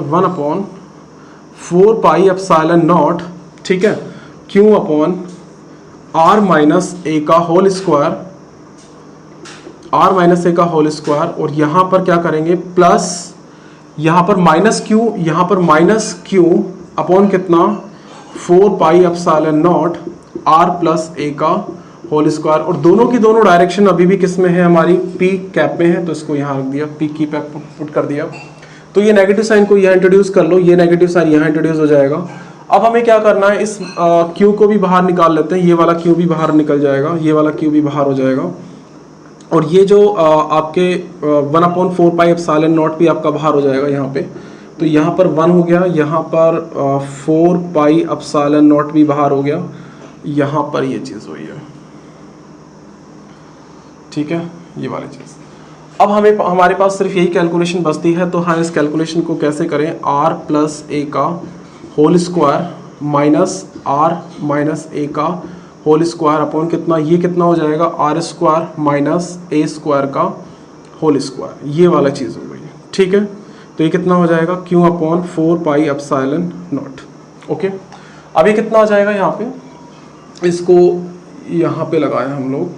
1/4πε0, ठीक है, Q/r माइनस ए का होल स्क्वायर, और यहाँ पर क्या करेंगे प्लस, यहाँ पर माइनस क्यू, यहाँ पर माइनस क्यू अपॉन कितना 4πε0 r प्लस ए का होल स्क्वायर। और दोनों की दोनों डायरेक्शन अभी भी किस में है, हमारी पी कैप में है, तो इसको यहाँ रख दिया, पी की पैप पुट कर दिया। तो ये नेगेटिव साइन को यहाँ इंट्रोड्यूस कर लो, ये नेगेटिव साइन यहाँ इंट्रोड्यूस हो जाएगा। अब हमें क्या करना है, इस क्यू को भी बाहर निकाल लेते हैं, ये वाला क्यू भी बाहर निकल जाएगा, ये वाला क्यू भी बाहर हो जाएगा, और ये जो आपके 1/4πε0 भी आपका बाहर हो जाएगा यहाँ पे। तो यहाँ पर 1 हो गया, यहाँ पर 4πε0 भी बाहर हो गया, यहाँ पर ये चीज़ हुई है, ठीक है, ये वाली चीज़। अब हमारे पास सिर्फ यही कैलकुलेशन बचती है, तो हाँ इस कैलकुलेशन को कैसे करें, r प्लस ए का whole square minus r minus A का होल स्क्वायर अपॉन कितना, ये कितना हो जाएगा r स्क्वायर माइनस ए स्क्वायर का होल स्क्वायर, ये वाला चीज़ हो गई, ठीक है। तो ये कितना हो जाएगा Q/4πε0, ओके। अब ये कितना हो जाएगा, यहाँ पे इसको यहाँ पे लगाया हम लोग।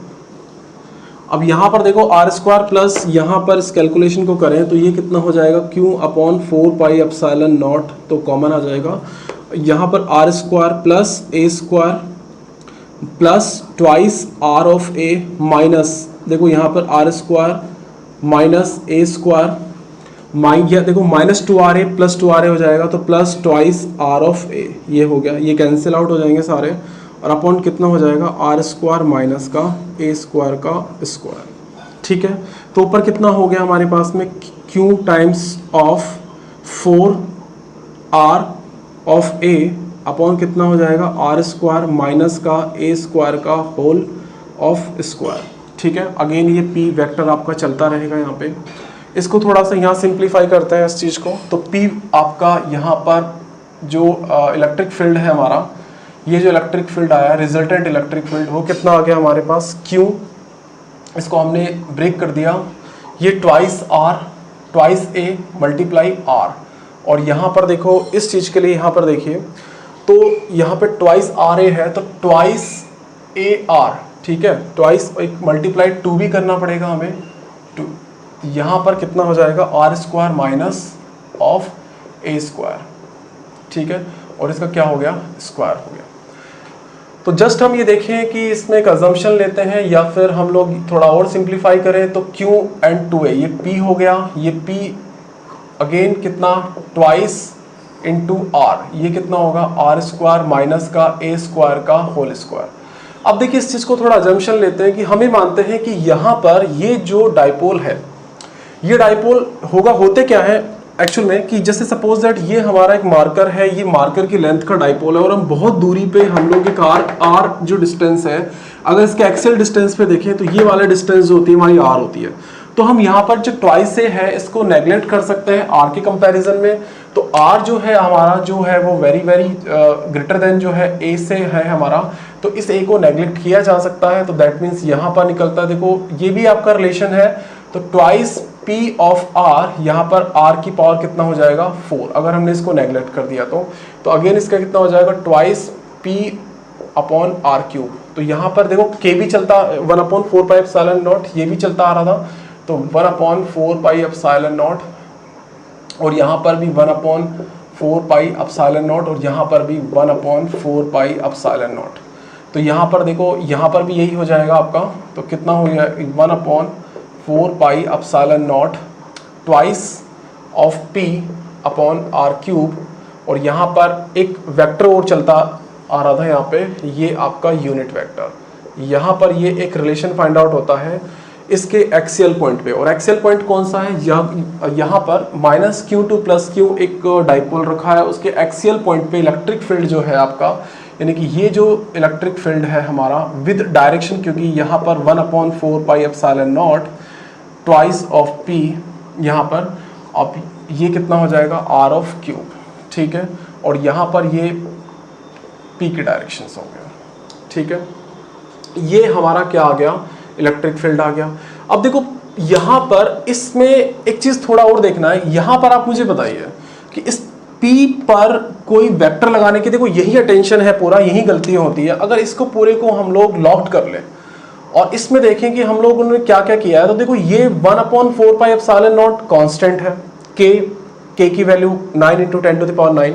अब यहाँ पर देखो r स्क्वायर प्लस यहाँ पर इस कैलकुलेशन को करें तो ये कितना हो जाएगा Q/4πε0, तो कॉमन आ जाएगा। यहाँ पर r square plus A square plus twice r of a minus, देखो यहाँ पर r स्क्वायर माइनस ए स्क्वायर, देखो माइनस 2ra प्लस 2ra हो जाएगा, तो plus twice r of a, ये हो गया, ये कैंसिल आउट हो जाएंगे सारे, और अपॉन कितना हो जाएगा r स्क्वायर माइनस का a स्क्वायर का स्क्वायर, ठीक है। तो ऊपर कितना हो गया हमारे पास में q times of 4r of a upon कितना हो जाएगा r स्क्वायर माइनस का a स्क्वायर का होल ऑफ स्क्वायर, ठीक है। अगेन ये p वेक्टर आपका चलता रहेगा यहाँ पे। इसको थोड़ा सा यहाँ सिंप्लीफाई करते हैं इस चीज़ को, तो p आपका यहाँ पर जो इलेक्ट्रिक फील्ड है हमारा, ये जो इलेक्ट्रिक फील्ड आया रिजल्टेंट इलेक्ट्रिक फील्ड, वो कितना आ गया हमारे पास Q, इसको हमने ब्रेक कर दिया, ये twice r twice a multiply r, और यहाँ पर देखो इस चीज़ के लिए यहाँ पर देखिए, तो यहाँ पे ट्वाइस RA है तो ट्वाइस AR, ठीक है, ट्वाइस एक मल्टीप्लाई 2 भी करना पड़ेगा हमें, 2, यहाँ पर कितना हो जाएगा r square minus of a square, ठीक है, और इसका क्या हो गया स्क्वायर हो गया। तो जस्ट हम ये देखें कि इसमें एक अजम्पशन लेते हैं या फिर हम लोग थोड़ा और सिंप्लीफाई करें, तो Q एंड 2a, ये P हो गया, ये P अगेन कितना ट्वाइस इंटू R, ये कितना होगा r स्क्वायर माइनस का a स्क्वायर का होल स्क्वायर। अब देखिए इस चीज़ को थोड़ा अजम्पशन लेते हैं कि हमें मानते हैं कि यहाँ पर ये जो डाइपोल है, ये डाइपोल होगा, होते क्या है एक्चुअल में कि जैसे सपोज दैट ये हमारा एक मार्कर है, ये मार्कर की लेंथ का डाइपोल है, और हम बहुत दूरी पे हम लोग एक r जो डिस्टेंस है, अगर इसके एक्सेल डिस्टेंस पे देखें तो ये वाला डिस्टेंस जो होती है हमारी r होती है। तो हम यहाँ पर जो ट्वाइस से है इसको नेगलेक्ट कर सकते हैं r के कंपैरिजन में, तो r जो है हमारा जो है वो वेरी वेरी ग्रेटर देन जो है a से है हमारा, तो इस a को नेगलेक्ट किया जा सकता है। तो दैट मीन्स यहाँ पर निकलता है, देखो ये भी आपका रिलेशन है, तो ट्वाइस p ऑफ r, यहाँ पर r की पावर कितना हो जाएगा 4, अगर हमने इसको नेगलेक्ट कर दिया तो अगेन इसका कितना हो जाएगा twice p upon r cube. तो यहाँ पर देखो k भी चलता 1/4πε0, ये भी चलता आ रहा था, तो 1/4πε0, और यहाँ पर भी 1/4πε0, और यहाँ पर भी 1/4πε0। तो यहाँ पर देखो यहाँ पर भी यही हो जाएगा आपका, तो कितना हो गया 1/4πε0 twice of p upon r cube, और यहाँ पर एक वेक्टर और चलता आ रहा था यहाँ पे, ये आपका यूनिट वेक्टर, यहाँ पर ये एक रिलेशन फाइंड आउट होता है इसके एक्सियल पॉइंट पे, और एक्सियल पॉइंट कौन सा है, यहाँ पर -q2 + q एक डाइपोल रखा है, उसके एक्सियल पॉइंट पे इलेक्ट्रिक फील्ड जो है आपका, यानी कि ये जो इलेक्ट्रिक फील्ड है हमारा विद डायरेक्शन, क्योंकि यहाँ पर 1/4πε0 ट्वाइस ऑफ p, यहाँ पर अब ये कितना हो जाएगा r ऑफ क्यूब, ठीक है, और यहाँ पर ये p की डायरेक्शन हो गया, ठीक है। ये हमारा क्या आ गया इलेक्ट्रिक फील्ड आ गया। अब देखो यहाँ पर इसमें एक चीज थोड़ा और देखना है, यहाँ पर आप मुझे बताइए कि इस P पर कोई वेक्टर लगाने की, देखो यही अटेंशन है पूरा, यही गलतियां होती है। अगर इसको पूरे को हम लोग लॉक्ड कर ले और इसमें देखें कि हम लोगों ने क्या क्या किया है, तो देखो ये 1/4πε0 कांस्टेंट है, k की वैल्यू 9 × 10⁹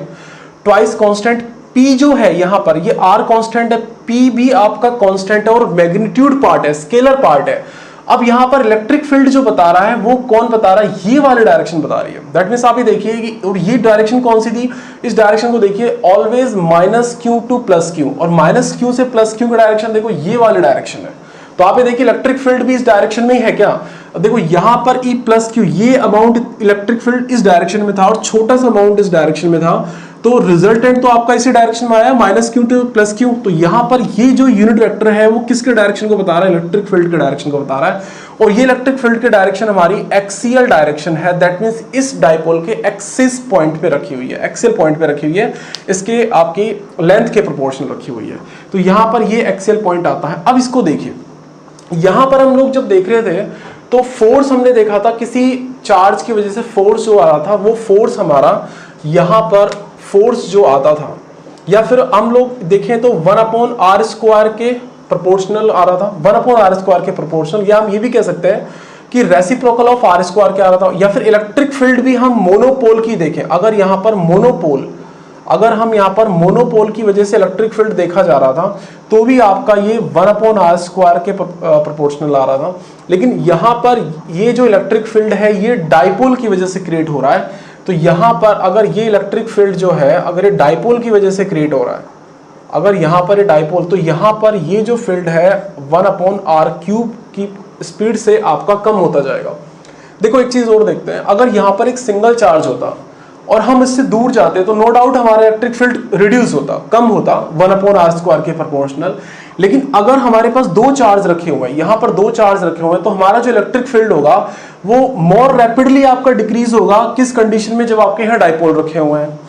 ट्वाइस कांस्टेंट P जो है यहाँ पर ये R कांस्टेंट है, P भी आपका कांस्टेंट है और मैग्नीट्यूड पार्ट है, स्केलर पार्ट है। अब यहाँ पर इलेक्ट्रिक फील्ड जो बता रहा है वो कौन बता रहा है, ये वाली डायरेक्शन बता रही है। दैट मीन्स आप ये देखिए कि, और ये डायरेक्शन कौन सी थी, इस डायरेक्शन को देखिए, ऑलवेज -q to +q, और -q से +q की डायरेक्शन देखो ये वाली डायरेक्शन है। तो आप ये देखिए इलेक्ट्रिक फील्ड भी इस डायरेक्शन में ही है क्या। अब देखो यहाँ पर E+q ये अमाउंट इलेक्ट्रिक फील्ड इस डायरेक्शन में था और छोटा सा अमाउंट इस डायरेक्शन में था, तो रिजल्टेंट तो आपका इसी डायरेक्शन में आया -q to +q। तो यहाँ पर ये जो यूनिट वेक्टर है वो किसके डायरेक्शन को बता रहा है, इलेक्ट्रिक फील्ड के डायरेक्शन को बता रहा है। और ये इलेक्ट्रिक फील्ड की डायरेक्शन हमारी एक्सियल डायरेक्शन है, दैट मींस इस डाइपोल के एक्सिस पॉइंट पे रखी हुई है, एक्सियल पॉइंट पे रखी हुई है, इसके आपकी लेंथ के प्रोपोर्शनल रखी हुई है। तो यहाँ पर ये एक्सियल पॉइंट आता है। अब इसको देखिए, यहाँ पर हम लोग जब देख रहे थे तो फोर्स हमने देखा था, किसी चार्ज की वजह से फोर्स जो आ रहा था वो फोर्स हमारा यहाँ पर फोर्स जो आता था, या फिर हम लोग देखें तो 1/r² के प्रोपोर्शनल आ रहा था, 1/r² के प्रोपोर्शनल, या हम ये भी कह सकते हैं कि रेसिप्रोकल ऑफ r² के आ रहा था। या फिर इलेक्ट्रिक फील्ड भी हम मोनोपोल की देखें, अगर यहाँ पर मोनोपोल, अगर हम यहाँ पर मोनोपोल की वजह से इलेक्ट्रिक फील्ड देखा जा रहा था तो भी आपका ये 1/r² के प्रोपोर्शनल आ रहा था। लेकिन यहाँ पर ये जो इलेक्ट्रिक फील्ड है ये डाइपोल की वजह से क्रिएट हो रहा है। तो यहाँ पर अगर ये इलेक्ट्रिक फील्ड जो है अगर ये डाइपोल की वजह से क्रिएट हो रहा है, अगर यहाँ पर ये डाइपोल, तो यहाँ पर ये जो फील्ड है 1/r³ की स्पीड से आपका कम होता जाएगा। देखो एक चीज और देखते हैं, अगर यहाँ पर एक सिंगल चार्ज होता और हम इससे दूर जाते तो नो डाउट हमारा इलेक्ट्रिक फील्ड रिड्यूस होता, कम होता 1/r² के प्रोपोर्शनल। लेकिन अगर हमारे पास दो चार्ज रखे हुए हैं, यहाँ पर दो चार्ज रखे हुए हैं, तो हमारा जो इलेक्ट्रिक फील्ड होगा वो मोर रैपिडली आपका डिक्रीज होगा। किस कंडीशन में, जब आपके यहाँ डाइपोल रखे हुए हैं।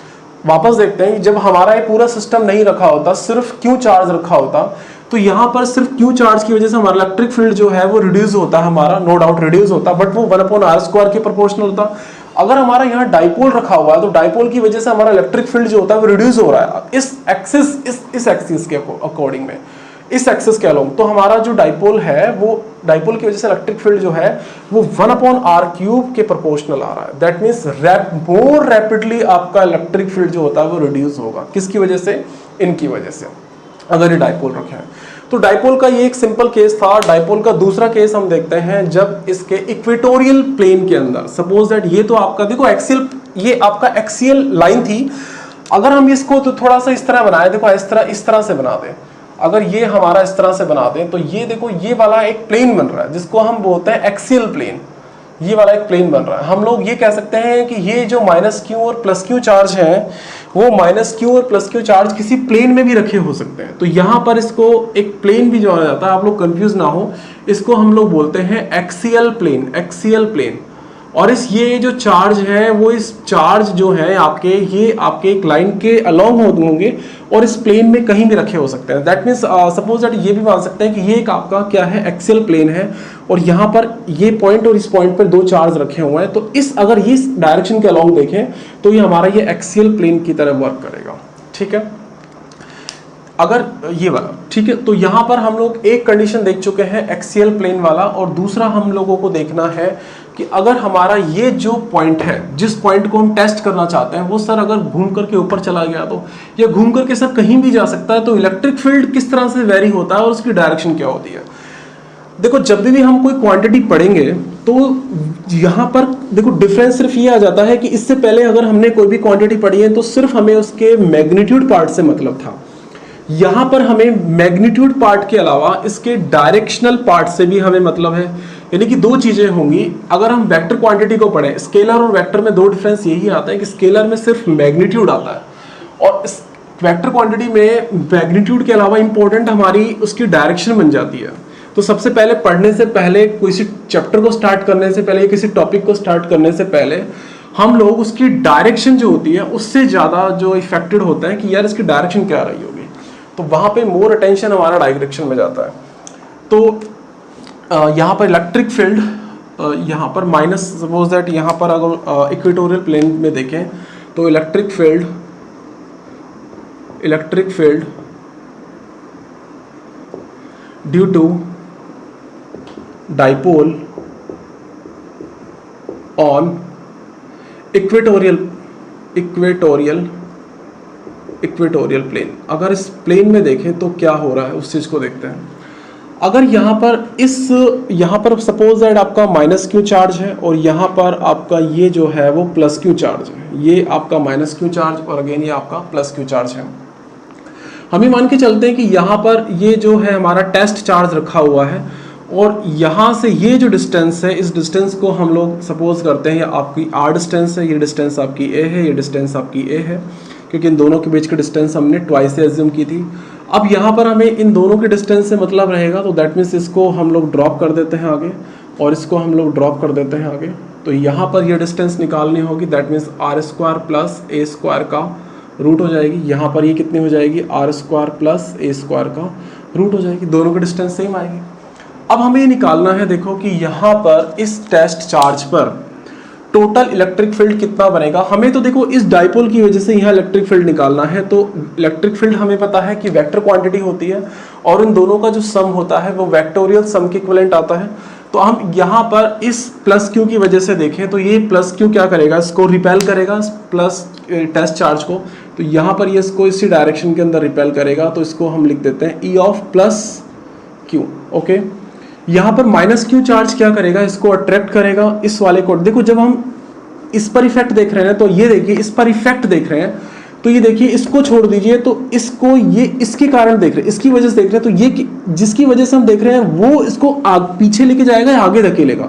वापस देखते हैं, जब हमारा ये पूरा सिस्टम नहीं रखा होता, सिर्फ Q चार्ज रखा होता, तो यहाँ पर सिर्फ Q चार्ज की वजह से हमारा इलेक्ट्रिक फील्ड जो है वो रिड्यूस होता है, हमारा नो डाउट रिड्यूस होता, बट वो 1/r² के प्रोपोर्शनल होता। अगर हमारा यहाँ डाइपोल रखा हुआ है तो डाइपोल की वजह से हमारा इलेक्ट्रिक फील्ड जो होता है वो रिड्यूस हो रहा है इस एक्सिस के अकॉर्डिंग में, इस एक्सिस के अलोंग। तो हमारा जो डाइपोल है वो डाइपोल की वजह से इलेक्ट्रिक फील्ड जो है वो 1/r³ के प्रोपोर्शनल आ रहा है। दैट मींस मोर रैपिडली आपका इलेक्ट्रिक फील्ड जो होता है वो रिड्यूस होगा। किसकी वजह से, इनकी वजह से, अगर ये डाइपोल रखे हैं। तो डाइपोल का ये एक सिंपल केस था। डाइपोल का दूसरा केस हम देखते हैं जब इसके इक्वेटोरियल प्लेन के अंदर, सपोज दैट ये तो आपका देखो एक्सियल, ये आपका एक्सियल लाइन थी। अगर हम इसको तो थोड़ा सा इस तरह बनाए, देखो इस तरह से बना दें, अगर ये हमारा इस तरह से बना दें तो ये देखो ये वाला एक प्लेन बन रहा है जिसको हम बोलते हैं एक्सियल प्लेन। ये वाला एक प्लेन बन रहा है। हम लोग ये कह सकते हैं कि ये जो -q और +q चार्ज है वो -q और +q चार्ज किसी प्लेन में भी रखे हो सकते हैं। तो यहाँ पर इसको एक प्लेन भी जो आ जाता है, आप लोग कंफ्यूज ना हो, इसको हम लोग बोलते हैं एक्सियल प्लेन, एक्सियल प्लेन। और इस ये जो चार्ज है वो इस चार्ज जो है आपके, ये आपके एक लाइन के अलोंग होंगे और इस प्लेन में कहीं भी रखे हो सकते हैं। दैट मीन्स सपोज दैट ये भी मान सकते हैं कि ये एक आपका क्या है, एक्सियल प्लेन है और यहाँ पर ये पॉइंट और इस पॉइंट पर दो चार्ज रखे हुए हैं। तो इस अगर ये इस डायरेक्शन के अलोंग देखें तो ये हमारा ये एक्सियल प्लेन की तरह वर्क करेगा। ठीक है, अगर ये वाला, ठीक है। तो यहाँ पर हम लोग एक कंडीशन देख चुके हैं एक्सियल प्लेन वाला, और दूसरा हम लोगों को देखना है कि अगर हमारा ये जो पॉइंट है, जिस पॉइंट को हम टेस्ट करना चाहते हैं, वो सर अगर घूम करके ऊपर चला गया तो, या घूम करके सर कहीं भी जा सकता है, तो इलेक्ट्रिक फील्ड किस तरह से वेरी होता है और उसकी डायरेक्शन क्या होती है। देखो जब भी हम कोई क्वांटिटी पढ़ेंगे तो यहाँ पर देखो डिफरेंस सिर्फ ये आ जाता है कि इससे पहले अगर हमने कोई भी क्वांटिटी पढ़ी है तो सिर्फ हमें उसके मैग्नीट्यूड पार्ट से मतलब था। यहाँ पर हमें मैग्नीट्यूड पार्ट के अलावा इसके डायरेक्शनल पार्ट से भी हमें मतलब है। यानी कि दो चीजें होंगी। अगर हम वेक्टर क्वांटिटी को पढ़ें, स्केलर और वेक्टर में दो डिफरेंस यही आता है कि स्केलर में सिर्फ मैग्नीट्यूड आता है और वेक्टर क्वांटिटी में मैग्नीट्यूड के अलावा इंपॉर्टेंट हमारी उसकी डायरेक्शन बन जाती है। तो सबसे पहले पढ़ने से पहले, किसी चैप्टर को स्टार्ट करने से पहले, किसी टॉपिक को स्टार्ट करने से पहले हम लोग उसकी डायरेक्शन जो होती है उससे ज़्यादा जो इफेक्टेड होता है कि यार इसकी डायरेक्शन क्या रही होगी, तो वहाँ पे मोर अटेंशन हमारा डायरेक्शन में जाता है। तो यहाँ पर इलेक्ट्रिक फील्ड यहाँ पर माइनस, सपोज दैट यहाँ पर अगर इक्वेटोरियल प्लेन में देखें तो electric field due to dipole on equatorial plane, अगर इस प्लेन में देखें तो क्या हो रहा है उस चीज को देखते हैं। अगर यहाँ पर सपोज दैट आपका माइनस क्यू चार्ज है और यहाँ पर आपका ये जो है वो प्लस क्यू चार्ज है, ये आपका माइनस क्यू चार्ज और अगेन ये आपका प्लस क्यू चार्ज है। हम ये मान के चलते हैं कि यहाँ पर ये जो है हमारा टेस्ट चार्ज रखा हुआ है और यहाँ से ये जो डिस्टेंस है, इस डिस्टेंस को हम लोग सपोज करते हैं आपकी आर डिस्टेंस है, ये डिस्टेंस आपकी ए है, ये डिस्टेंस आपकी ए है, क्योंकि इन दोनों के बीच की डिस्टेंस हमने ट्वाइस से एज्यूम की थी। अब यहाँ पर हमें इन दोनों के डिस्टेंस से मतलब रहेगा, तो दैट मीन्स इसको हम लोग ड्रॉप कर देते हैं आगे और इसको हम लोग ड्रॉप कर देते हैं आगे। तो यहाँ पर ये डिस्टेंस निकालनी होगी, that means R square plus A square का रूट हो जाएगी। यहाँ पर ये कितनी हो जाएगी, R square plus A square का रूट हो जाएगी, दोनों की डिस्टेंस सेम आएगी। अब हमें ये निकालना है, देखो कि यहाँ पर इस टेस्ट चार्ज पर टोटल इलेक्ट्रिक फील्ड कितना बनेगा। हमें तो देखो इस डाइपोल की वजह से यहाँ इलेक्ट्रिक फील्ड निकालना है, तो इलेक्ट्रिक फील्ड हमें पता है कि वेक्टर क्वांटिटी होती है और इन दोनों का जो सम होता है वो वेक्टोरियल सम के इक्विवेलेंट आता है। तो हम यहाँ पर इस प्लस क्यू की वजह से देखें तो ये प्लस क्यू क्या करेगा, इसको रिपेल करेगा प्लस टेस्ट चार्ज को, तो यहाँ पर ये इसको इसी डायरेक्शन के अंदर रिपेल करेगा, तो इसको हम लिख देते हैं ई ऑफ प्लस क्यू। ओके, यहाँ पर माइनस क्यू चार्ज क्या करेगा, इसको अट्रैक्ट करेगा इस वाले को। देखो जब हम इस पर इफेक्ट देख रहे हैं तो ये देखिए इस पर इफेक्ट देख रहे हैं, तो ये देखिए इसको छोड़ दीजिए, तो इसको ये इसके कारण देख रहे हैं, इसकी वजह से देख रहे हैं, तो ये जिसकी वजह से हम देख रहे हैं वो इसको पीछे लेके जाएगा या आगे धकेलेगा।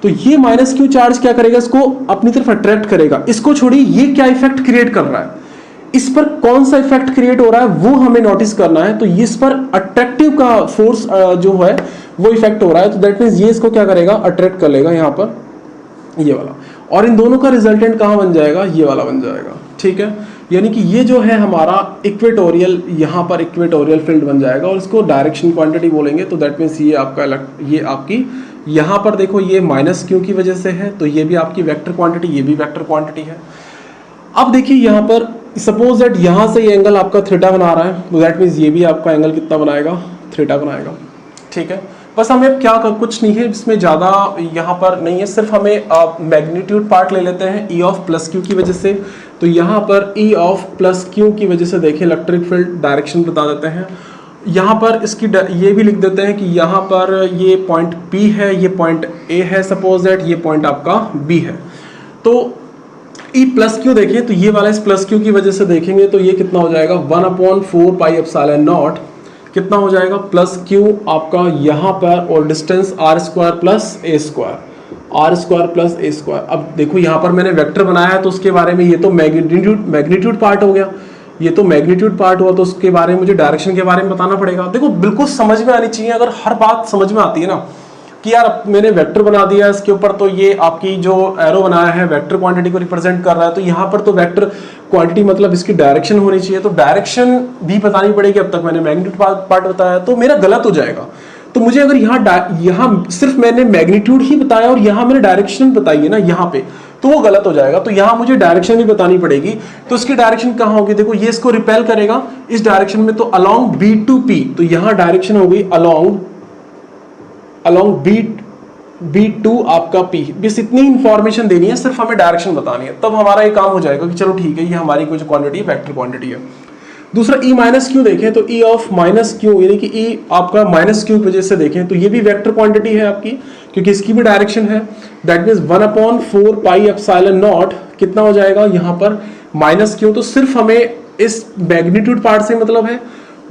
तो ये माइनस क्यू चार्ज क्या करेगा, इसको अपनी तरफ अट्रैक्ट करेगा। इसको छोड़िए, ये क्या इफेक्ट क्रिएट कर रहा है, इस पर कौन सा इफेक्ट क्रिएट हो रहा है वो हमें नोटिस करना है। तो इस पर अट्रैक्टिव का फोर्स जो है वो इफेक्ट हो रहा है, तो दैट मींस ये इसको क्या करेगा, अट्रैक्ट कर लेगा यहाँ पर ये वाला, और इन दोनों का रिजल्टेंट कहाँ बन जाएगा, ये वाला बन जाएगा। ठीक है, यानी कि ये जो है हमारा इक्वेटोरियल, यहाँ पर इक्वेटोरियल फील्ड बन जाएगा और इसको डायरेक्शन क्वांटिटी बोलेंगे। तो दैट मीन्स ये आपकी यहाँ पर देखो ये माइनस क्यू की वजह से है, तो ये भी आपकी वेक्टर क्वांटिटी, ये भी वेक्टर क्वांटिटी है। अब देखिए यहाँ पर सपोज दैट यहाँ से ये एंगल आपका थीटा बना रहा है, तो दैट मीन्स ये भी आपका एंगल कितना बनाएगा, थीटा बनाएगा। ठीक है, बस हमें अब क्या कुछ नहीं है इसमें ज़्यादा यहाँ पर नहीं है, सिर्फ हमें मैग्नीट्यूड पार्ट ले लेते हैं ई ऑफ प्लस क्यू की वजह से। तो यहाँ पर ई ऑफ प्लस क्यू की वजह से देखिए इलेक्ट्रिक फील्ड डायरेक्शन बता देते हैं। यहाँ पर इसकी ये भी लिख देते हैं कि यहाँ पर ये पॉइंट P है, ये पॉइंट A है, सपोज दैट ये पॉइंट आपका B है। तो ई प्लस क्यू देखें तो ये वाला इस प्लस क्यू की वजह से देखेंगे तो ये कितना हो जाएगा, 1/4 पाई एप्सिलॉन नॉट कितना हो जाएगा, प्लस क्यू आपका यहाँ पर और distance R square plus A square, R square plus A square. अब देखो यहाँ पर मैंने वेक्टर बनाया है तो उसके बारे में, ये तो मैग्नीट्यूड पार्ट हो गया, ये तो मैग्नीट्यूड पार्ट हुआ, तो उसके बारे में मुझे डायरेक्शन के बारे में बताना पड़ेगा। देखो बिल्कुल समझ में आनी चाहिए, अगर हर बात समझ में आती है ना कि यार मैंने वेक्टर बना दिया इसके ऊपर, तो ये आपकी जो एरो बनाया है वेक्टर क्वांटिटी को रिप्रेजेंट कर रहा है, तो यहाँ पर तो वेक्टर क्वांटिटी मतलब इसकी डायरेक्शन होनी चाहिए, तो डायरेक्शन भी बतानी पड़ेगी। अब तक मैंने मैग्नीट्यूड पार्ट बताया तो मेरा गलत हो जाएगा। तो मुझे अगर यहाँ सिर्फ मैंने मैग्नीट्यूड ही बताया और यहाँ मैंने डायरेक्शन बताई है ना यहाँ पे, तो वो गलत हो जाएगा। तो यहाँ मुझे डायरेक्शन भी बतानी पड़ेगी। तो इसकी डायरेक्शन कहाँ होगी, देखो ये इसको रिपेल करेगा इस डायरेक्शन में, तो अलोंग B2P, तो यहाँ डायरेक्शन हो गई अलोंग B2 आपका P। बस इतनी इंफॉर्मेशन देनी है, सिर्फ हमें डायरेक्शन बतानी है, तब हमारा ये काम हो जाएगा कि चलो ठीक है ये हमारी कुछ क्वांटिटी है, वेक्टर क्वांटिटी है। दूसरा ई माइनस क्यू देखें तो ई ऑफ माइनस क्यू, यानी कि ई आपका माइनस क्यू की वजह से देखें तो ये भी वेक्टर क्वांटिटी है आपकी, क्योंकि इसकी भी डायरेक्शन है। That means 1/4 pi epsilon not कितना हो जाएगा यहाँ पर माइनस क्यू। तो सिर्फ हमें इस मैग्नीट्यूड पार्ट से मतलब है,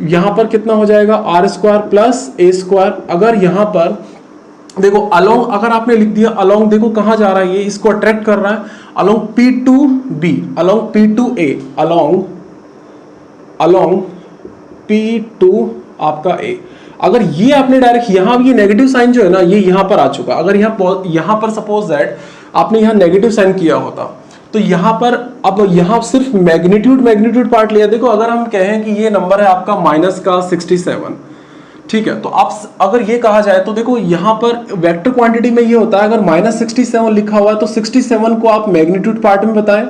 यहाँ पर कितना हो जाएगा R square plus A square. अगर यहाँ पर देखो अलोंग, अगर आपने लिख दिया अलोंग, देखो कहाँ जा रहा है ये, इसको अट्रैक्ट कर रहा है along P2B, along P2A, along P2 आपका A। अगर ये आपने डायरेक्ट यहाँ भी ये नेगेटिव साइन जो है ना ये यहाँ पर आ चुका, अगर यहाँ पर सपोज दैट आपने यहाँ नेगेटिव साइन किया होता तो यहाँ पर, अब यहाँ सिर्फ मैग्नीट्यूड पार्ट लिया। देखो अगर हम कहें कि ये नंबर है आपका माइनस का 67, ठीक है, तो आप अगर ये कहा जाए तो देखो यहाँ पर वेक्टर क्वांटिटी में ये होता है, अगर -67 लिखा हुआ है तो 67 को आप मैग्नीट्यूड पार्ट में बताएं,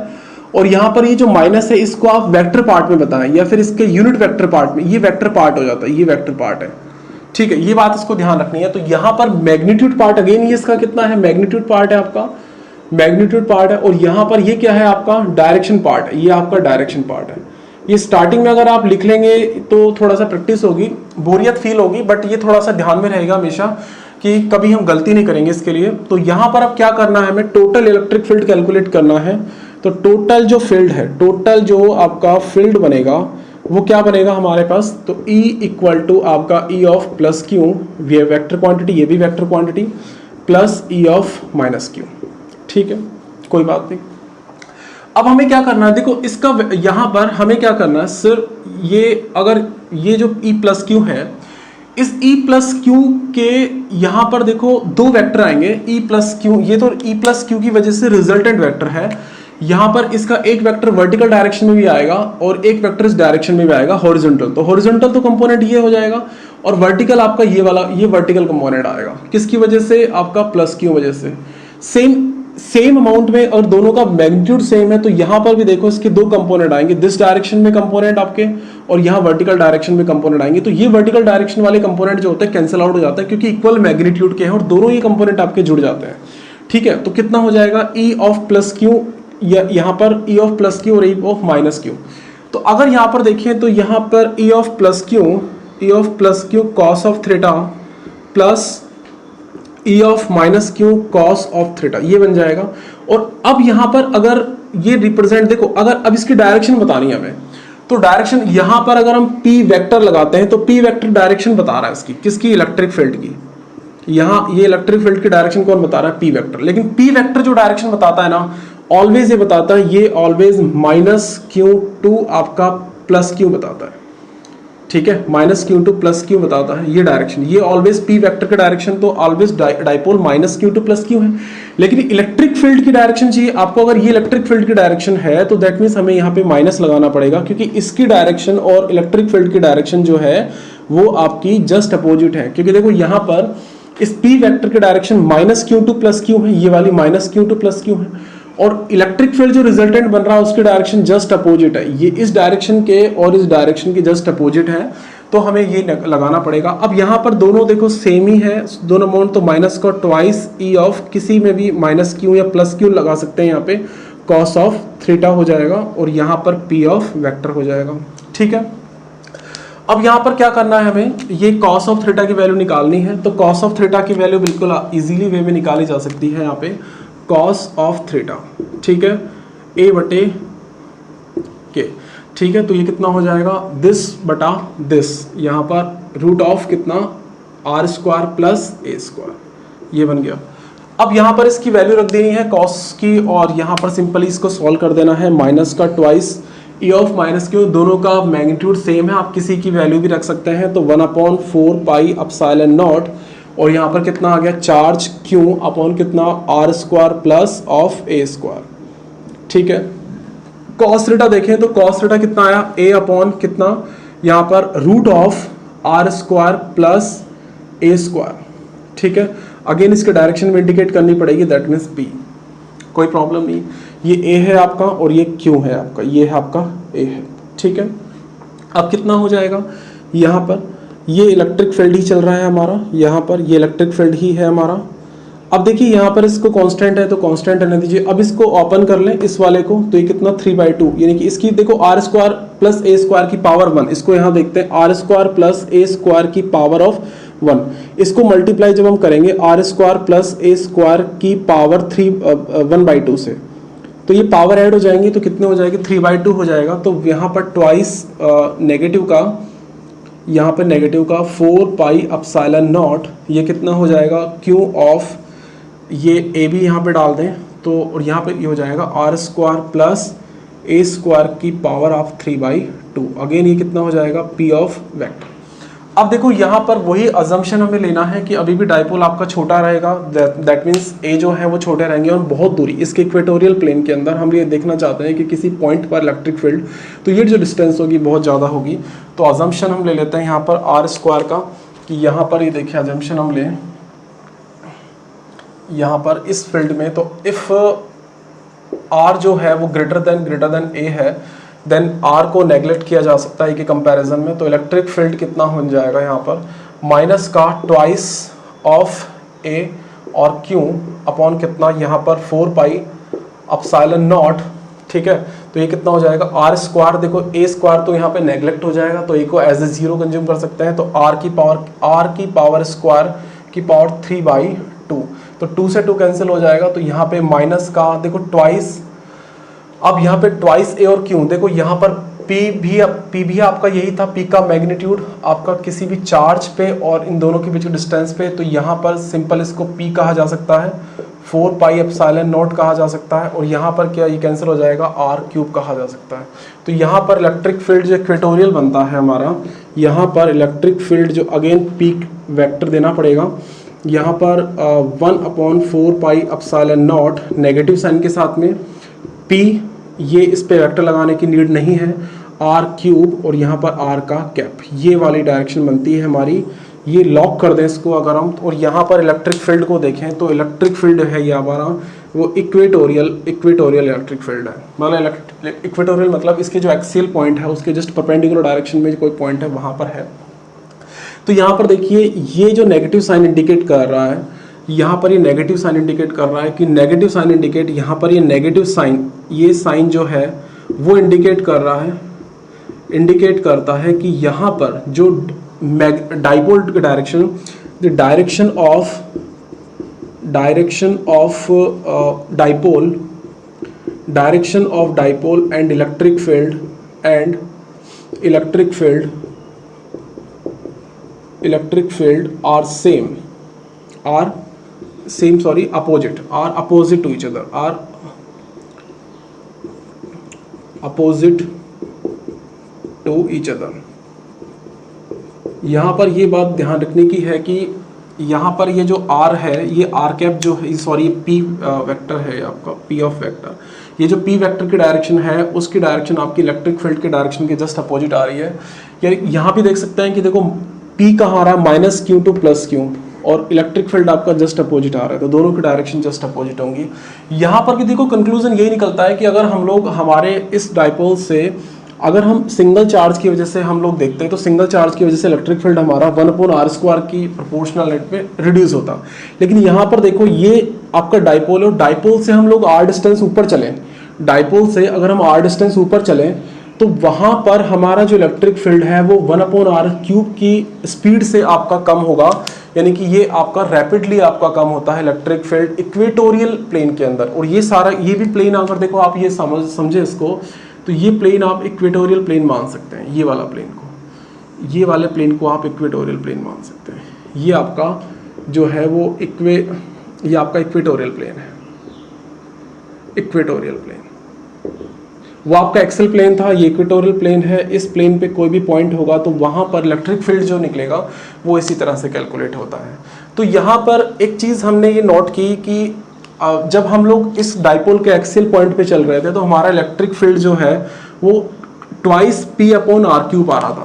और यहाँ पर ये जो माइनस है इसको आप वेक्टर पार्ट में बताएं, या फिर इसके यूनिट वेक्टर पार्ट में, ये वेक्टर पार्ट हो जाता है, ये वेक्टर पार्ट है। ठीक है, ये बात इसको ध्यान रखनी है। तो यहाँ पर मैग्नीट्यूड पार्ट अगेन ये इसका कितना है, मैग्नीट्यूड पार्ट है आपका, मैग्नीट्यूड पार्ट है, और यहाँ पर ये क्या है आपका डायरेक्शन पार्ट है, ये आपका डायरेक्शन पार्ट है। ये स्टार्टिंग में अगर आप लिख लेंगे तो थोड़ा सा प्रैक्टिस होगी, बोरियत फील होगी, बट ये थोड़ा सा ध्यान में रहेगा हमेशा कि कभी हम गलती नहीं करेंगे इसके लिए। तो यहाँ पर अब क्या करना है, हमें टोटल इलेक्ट्रिक फील्ड कैलकुलेट करना है। तो टोटल जो फील्ड है, टोटल जो आपका फील्ड बनेगा वो क्या बनेगा हमारे पास, तो E इक्वल टू आपका E ऑफ प्लस क्यू, ये वेक्टर क्वांटिटी, ये भी vector quantity, plus E of minus Q. ठीक है, कोई बात नहीं। अब हमें क्या करना है, देखो इसका यहाँ पर हमें क्या करना है, सिर्फ ये अगर ये जो E प्लस क्यू है, इस E प्लस क्यू के यहाँ पर देखो दो वेक्टर आएंगे, E प्लस क्यू, ये तो E प्लस क्यू की वजह से रिजल्टेंट वेक्टर है। यहाँ पर इसका एक वेक्टर वर्टिकल डायरेक्शन में भी आएगा और एक वेक्टर इस डायरेक्शन में भी आएगा हॉरिजॉन्टल। तो हॉरिजॉन्टल तो कंपोनेंट ये हो जाएगा, और वर्टिकल आपका ये वाला, ये वर्टिकल कंपोनेंट आएगा, किसकी वजह से, आपका प्लस क्यू वजह से। सेम अमाउंट में, और दोनों का मैग्नीट्यूड सेम है, तो यहाँ पर भी देखो इसके दो कंपोनेंट आएंगे, दिस डायरेक्शन में कंपोनेंट आपके, और यहाँ वर्टिकल डायरेक्शन में कंपोनेंट आएंगे। तो ये वर्टिकल डायरेक्शन वाले कंपोनेंट जो होते हैं कैंसिल आउट हो जाता है, क्योंकि इक्वल मैग्नीट्यूड के हैं और दोनों ये कंपोनेंट आपके जुड़ जाते हैं। ठीक है, तो कितना हो जाएगा, E ऑफ प्लस क्यू, यहाँ पर E ऑफ प्लस क्यू और E ऑफ माइनस क्यू। तो अगर यहाँ पर देखें तो यहाँ पर E of plus Q cos of theta plus E of minus Q cos of theta, ये बन जाएगा। और अब यहाँ पर अगर ये रिप्रेजेंट, देखो अगर अब इसकी डायरेक्शन बतानी है हमें, तो डायरेक्शन यहाँ पर अगर हम P वेक्टर लगाते हैं तो P वेक्टर डायरेक्शन बता रहा है इसकी, किसकी, इलेक्ट्रिक फील्ड की। यहाँ ये इलेक्ट्रिक फील्ड की डायरेक्शन कौन बता रहा है, P वेक्टर। लेकिन P वेक्टर जो डायरेक्शन बताता है ना, ऑलवेज ये बताता है, ये ऑलवेज माइनस क्यू टू आपका प्लस क्यू बताता है। ठीक है, minus Q two plus Q बताता है ये डायरेक्शन, ये ऑलवेज P वेक्टर का डायरेक्शन तो always dipole minus Q two plus Q है। लेकिन इलेक्ट्रिक फील्ड की डायरेक्शन चाहिए आपको, अगर ये इलेक्ट्रिक फील्ड की डायरेक्शन है तो दैट मीन्स हमें यहाँ पे माइनस लगाना पड़ेगा, क्योंकि इसकी डायरेक्शन और इलेक्ट्रिक फील्ड की डायरेक्शन जो है वो आपकी जस्ट अपोजिट है। क्योंकि देखो यहाँ पर इस P वेक्टर की direction minus Q two plus Q है, ये वाली minus Q two plus Q है, और इलेक्ट्रिक फील्ड जो रिजल्टेंट बन रहा है उसकी डायरेक्शन जस्ट अपोजिट है, ये इस डायरेक्शन के और इस डायरेक्शन के जस्ट अपोजिट है। तो हमें ये लगाना पड़ेगा। अब यहाँ पर दोनों देखो सेम ही है, दोनों अमाउंट, तो माइनस का ट्वाइस E ऑफ, किसी में भी माइनस क्यू या प्लस क्यू लगा सकते हैं, यहाँ पे कॉस ऑफ थीटा हो जाएगा, और यहाँ पर P ऑफ वेक्टर हो जाएगा। ठीक है, अब यहाँ पर क्या करना है हमें, ये कॉस ऑफ थीटा की वैल्यू निकालनी है। तो कॉस ऑफ थीटा की वैल्यू बिल्कुल इजीली वे में निकाली जा सकती है। यहाँ पे कॉस ऑफ थीटा, ठीक है, A बटे के, ठीक है, तो ये कितना हो जाएगा, दिस बटा दिस, यहाँ पर रूट ऑफ कितना, R square plus A square, ये बन गया। अब यहाँ पर इसकी वैल्यू रख देनी है कॉस की, और यहाँ पर सिंपली इसको सॉल्व कर देना है, माइनस का twice E of minus Q, दोनों का मैग्नीट्यूड सेम है, आप किसी की वैल्यू भी रख सकते हैं। तो 1/4 पाई एप्सिलॉन नॉट, और यहाँ पर कितना आ गया, चार्ज Q अपॉन कितना, R square plus of A square. ठीक है, कॉस थीटा देखें तो कॉस थीटा कितना आया, A अपॉन कितना, यहाँ पर root of R square plus A square. ठीक है, अगेन इसके डायरेक्शन में इंडिकेट करनी पड़ेगी, दैट मीन्स P, कोई प्रॉब्लम नहीं। ये A है आपका और ये Q है आपका, ये है आपका A है। ठीक है, अब कितना हो जाएगा, यहाँ पर ये इलेक्ट्रिक फील्ड ही चल रहा है हमारा, यहाँ पर ये इलेक्ट्रिक फील्ड ही है हमारा। अब देखिए यहाँ पर इसको कांस्टेंट है तो कांस्टेंट रहने दीजिए। अब इसको ओपन कर लें इस वाले को, तो ये कितना 3/2, यानी कि इसकी देखो R square plus A square की पावर 1, इसको यहाँ देखते हैं, R square plus A square की पावर ऑफ 1, इसको मल्टीप्लाई जब हम करेंगे R square plus A square की पावर 1/2 से, तो ये पावर ऐड हो जाएंगी, तो कितने हो जाएगी, 3/2 हो जाएगा। तो यहाँ पर ट्वाइस नेगेटिव का, यहाँ पर नेगेटिव का 4 पाई एप्सिलॉन नॉट, ये कितना हो जाएगा, Q ऑफ, ये A भी यहाँ पे डाल दें तो, और यहाँ पे ये हो जाएगा R square plus A square की पावर ऑफ 3/2, अगेन ये कितना हो जाएगा, P ऑफ वेक्टर। अब देखो यहाँ पर वही अजम्पशन हमें लेना है कि अभी भी डाइपोल आपका छोटा रहेगा, दैट मीन्स A जो है वो छोटे रहेंगे, और बहुत दूरी इसके इक्वेटोरियल प्लेन के अंदर हम ये देखना चाहते हैं कि किसी पॉइंट पर इलेक्ट्रिक फील्ड, तो ये जो डिस्टेंस होगी बहुत ज़्यादा होगी। तो अजम्पशन हम ले लेते हैं यहाँ पर आर स्क्वायर का, कि यहाँ पर ये देखिए अजम्पशन हम लें यहाँ पर इस फील्ड में, तो इफ़ R जो है वो ग्रेटर देन A है, देन R को नेगलेक्ट किया जा सकता है कि कंपैरिजन में। तो इलेक्ट्रिक फील्ड कितना हो जाएगा यहाँ पर माइनस का ट्वाइस ऑफ A और Q अपॉन कितना यहाँ पर 4 पाई एप्सिलॉन नॉट, ठीक है। तो ये कितना हो जाएगा R स्क्वायर, देखो A स्क्वायर तो यहाँ पे नेगलेक्ट हो जाएगा, तो A को एज ए 0 कंज्यूम कर सकते हैं। तो R की पावर स्क्वायर की पावर 3/2, तो 2 से 2 कैंसिल हो जाएगा। तो यहाँ पे माइनस का देखो ट्वाइस, अब यहाँ पे ट्वाइस A और Q, देखो यहाँ पर P भी आपका यही था, P का मैग्नीट्यूड आपका किसी भी चार्ज पे और इन दोनों के बीच डिस्टेंस पे, तो यहाँ पर सिंपल इसको P कहा जा सकता है, 4 पाई एप्सिलॉन नॉट कहा जा सकता है, और यहाँ पर क्या ये कैंसिल हो जाएगा R क्यूब कहा जा सकता है। तो यहाँ पर इलेक्ट्रिक फील्ड जो इक्वेटोरियल बनता है हमारा, यहाँ पर इलेक्ट्रिक फील्ड जो अगेन P वेक्टर देना पड़ेगा, यहाँ पर 1/4 pi epsilon not negative sign के साथ में, P ये इस पे वेक्टर लगाने की नीड नहीं है, R क्यूब और यहाँ पर R का कैप, ये वाली डायरेक्शन बनती है हमारी। ये लॉक कर दें इसको अगर हम, और यहाँ पर इलेक्ट्रिक फील्ड को देखें तो इलेक्ट्रिक फील्ड है ये हमारा वो इक्वेटोरियल इलेक्ट्रिक फील्ड है। मतलब इक्वेटोरियल मतलब इसके जो एक्सियल पॉइंट है उसके जस्ट परपेंडिकुलर डायरेक्शन में कोई पॉइंट है वहाँ पर है। तो यहाँ पर देखिए ये जो नेगेटिव साइन इंडिकेट कर रहा है, यहाँ पर ये नेगेटिव साइन इंडिकेट कर रहा है कि नेगेटिव साइन इंडिकेट, यहाँ पर ये नेगेटिव साइन, ये साइन जो है वो इंडिकेट कर रहा है, इंडिकेट करता है कि यहाँ पर जो डाइपोल की direction, the direction of dipole and electric field are opposite to each other, are opposite to each other। यहाँ पर ये बात ध्यान रखने की है कि यहाँ पर ये जो R है, ये R कैप जो है, सॉरी P वेक्टर है आपका, P ऑफ वेक्टर, ये जो P वेक्टर की डायरेक्शन है उसकी डायरेक्शन आपकी इलेक्ट्रिक फील्ड के डायरेक्शन के जस्ट अपोजिट आ रही है। यहाँ भी देख सकते हैं कि देखो P कहाँ आ रहा है -Q to +Q, और इलेक्ट्रिक फील्ड आपका जस्ट अपोजिट आ रहा है, तो दोनों की डायरेक्शन जस्ट अपोजिट होंगी। यहाँ पर भी देखो कंक्लूजन यही निकलता है कि अगर हम लोग हमारे इस डाइपोल से, अगर हम सिंगल चार्ज की वजह से हम लोग देखते हैं तो सिंगल चार्ज की वजह से इलेक्ट्रिक फील्ड हमारा 1/r² की प्रोपोर्शनल रेट पे रिड्यूस होता। लेकिन यहाँ पर देखो ये आपका डाइपोल है, और डाइपोल से हम लोग r डिस्टेंस ऊपर चलें, डाइपोल से अगर हम r डिस्टेंस ऊपर चलें तो वहाँ पर हमारा जो इलेक्ट्रिक फील्ड है वो 1/r³ की स्पीड से आपका कम होगा, यानी कि ये आपका रैपिडली आपका कम होता है इलेक्ट्रिक फील्ड इक्वेटोरियल प्लेन के अंदर। और ये सारा, ये भी प्लेन अगर देखो आप ये समझे इसको, तो ये प्लेन आप इक्वेटोरियल प्लेन मान सकते हैं, ये वाला प्लेन को, ये वाले प्लेन को आप इक्वेटोरियल प्लेन मान सकते हैं। ये आपका जो है वो ये आपका इक्वेटोरियल प्लेन है, इक्वेटोरियल प्लेन, वो आपका एक्सेल प्लेन था, ये इक्वेटोरियल प्लेन है। इस प्लेन पे कोई भी पॉइंट होगा तो वहाँ पर इलेक्ट्रिक फील्ड जो निकलेगा वो इसी तरह से कैलकुलेट होता है। तो यहाँ पर एक चीज़ हमने ये नोट की कि जब हम लोग इस डाइपोल के एक्सेल पॉइंट पे चल रहे थे तो हमारा इलेक्ट्रिक फील्ड जो है वो ट्वाइस P/r³ आ रहा था,